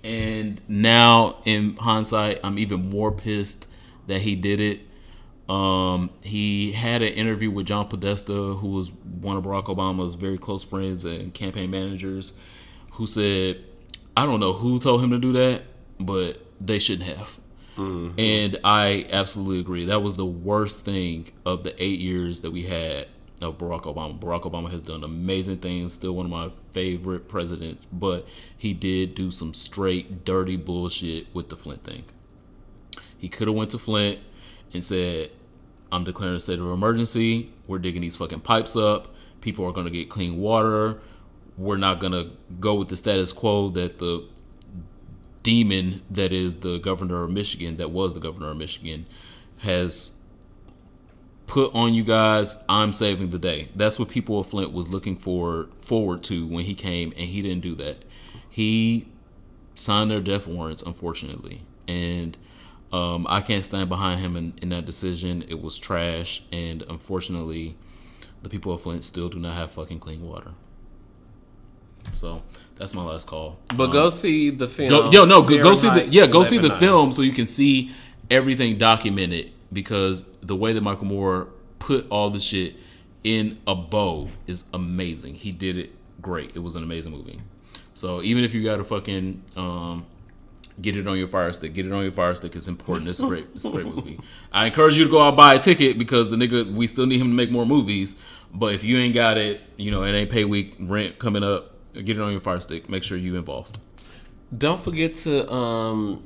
And now, in hindsight, I'm even more pissed that he did it. He had an interview with John Podesta, who was one of Barack Obama's very close friends and campaign managers, who said, I don't know who told him to do that, but they shouldn't have. Mm-hmm. And I absolutely agree. That was the worst thing of the 8 years that we had of Barack Obama. Barack Obama has done amazing things, still one of my favorite presidents, but he did do some straight dirty bullshit with the Flint thing. He could have went to Flint and said, I'm declaring a state of emergency. We're digging these fucking pipes up. People are going to get clean water. We're not going to go with the status quo that the demon that is the governor of Michigan, that was the governor of Michigan, has put on you guys. I'm saving the day. That's what people of Flint was looking forward to when he came, and he didn't do that. He signed their death warrants, unfortunately, and I can't stand behind him in that decision. It was trash, and unfortunately, the people of Flint still do not have fucking clean water. So that's my last call. But go see the film. Go see the 11/9. film so you can see everything documented, because the way that Michael Moore put all the shit in a bow is amazing. He did it great. It was an amazing movie. So even if you got to fucking get it on your Fire Stick. Get it on your Fire Stick. It's important. It's a great movie. I encourage you to go out and buy a ticket, because the nigga, we still need him to make more movies. But if you ain't got it, it ain't pay week, rent coming up, get it on your Fire Stick. Make sure you involved. Don't forget to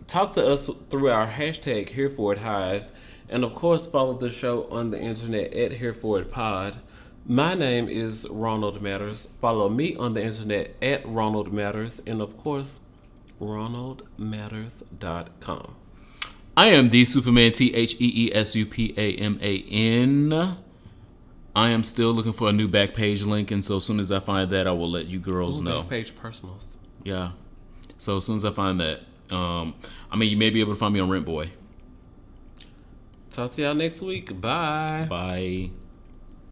talk to us through our hashtag HereForItHive. And of course, follow the show on the internet at HereForItPod. My name is Ronald Matters. Follow me on the internet at Ronald Matters. And of course, RonaldMatters.com. I am the Superman, TheeSupaman. I am still looking for a new Backpage link, and so as soon as I find that, I will let you girls know. Backpage personals. Yeah. So as soon as I find that, you may be able to find me on Rent Boy. Talk to y'all next week. Bye. Bye.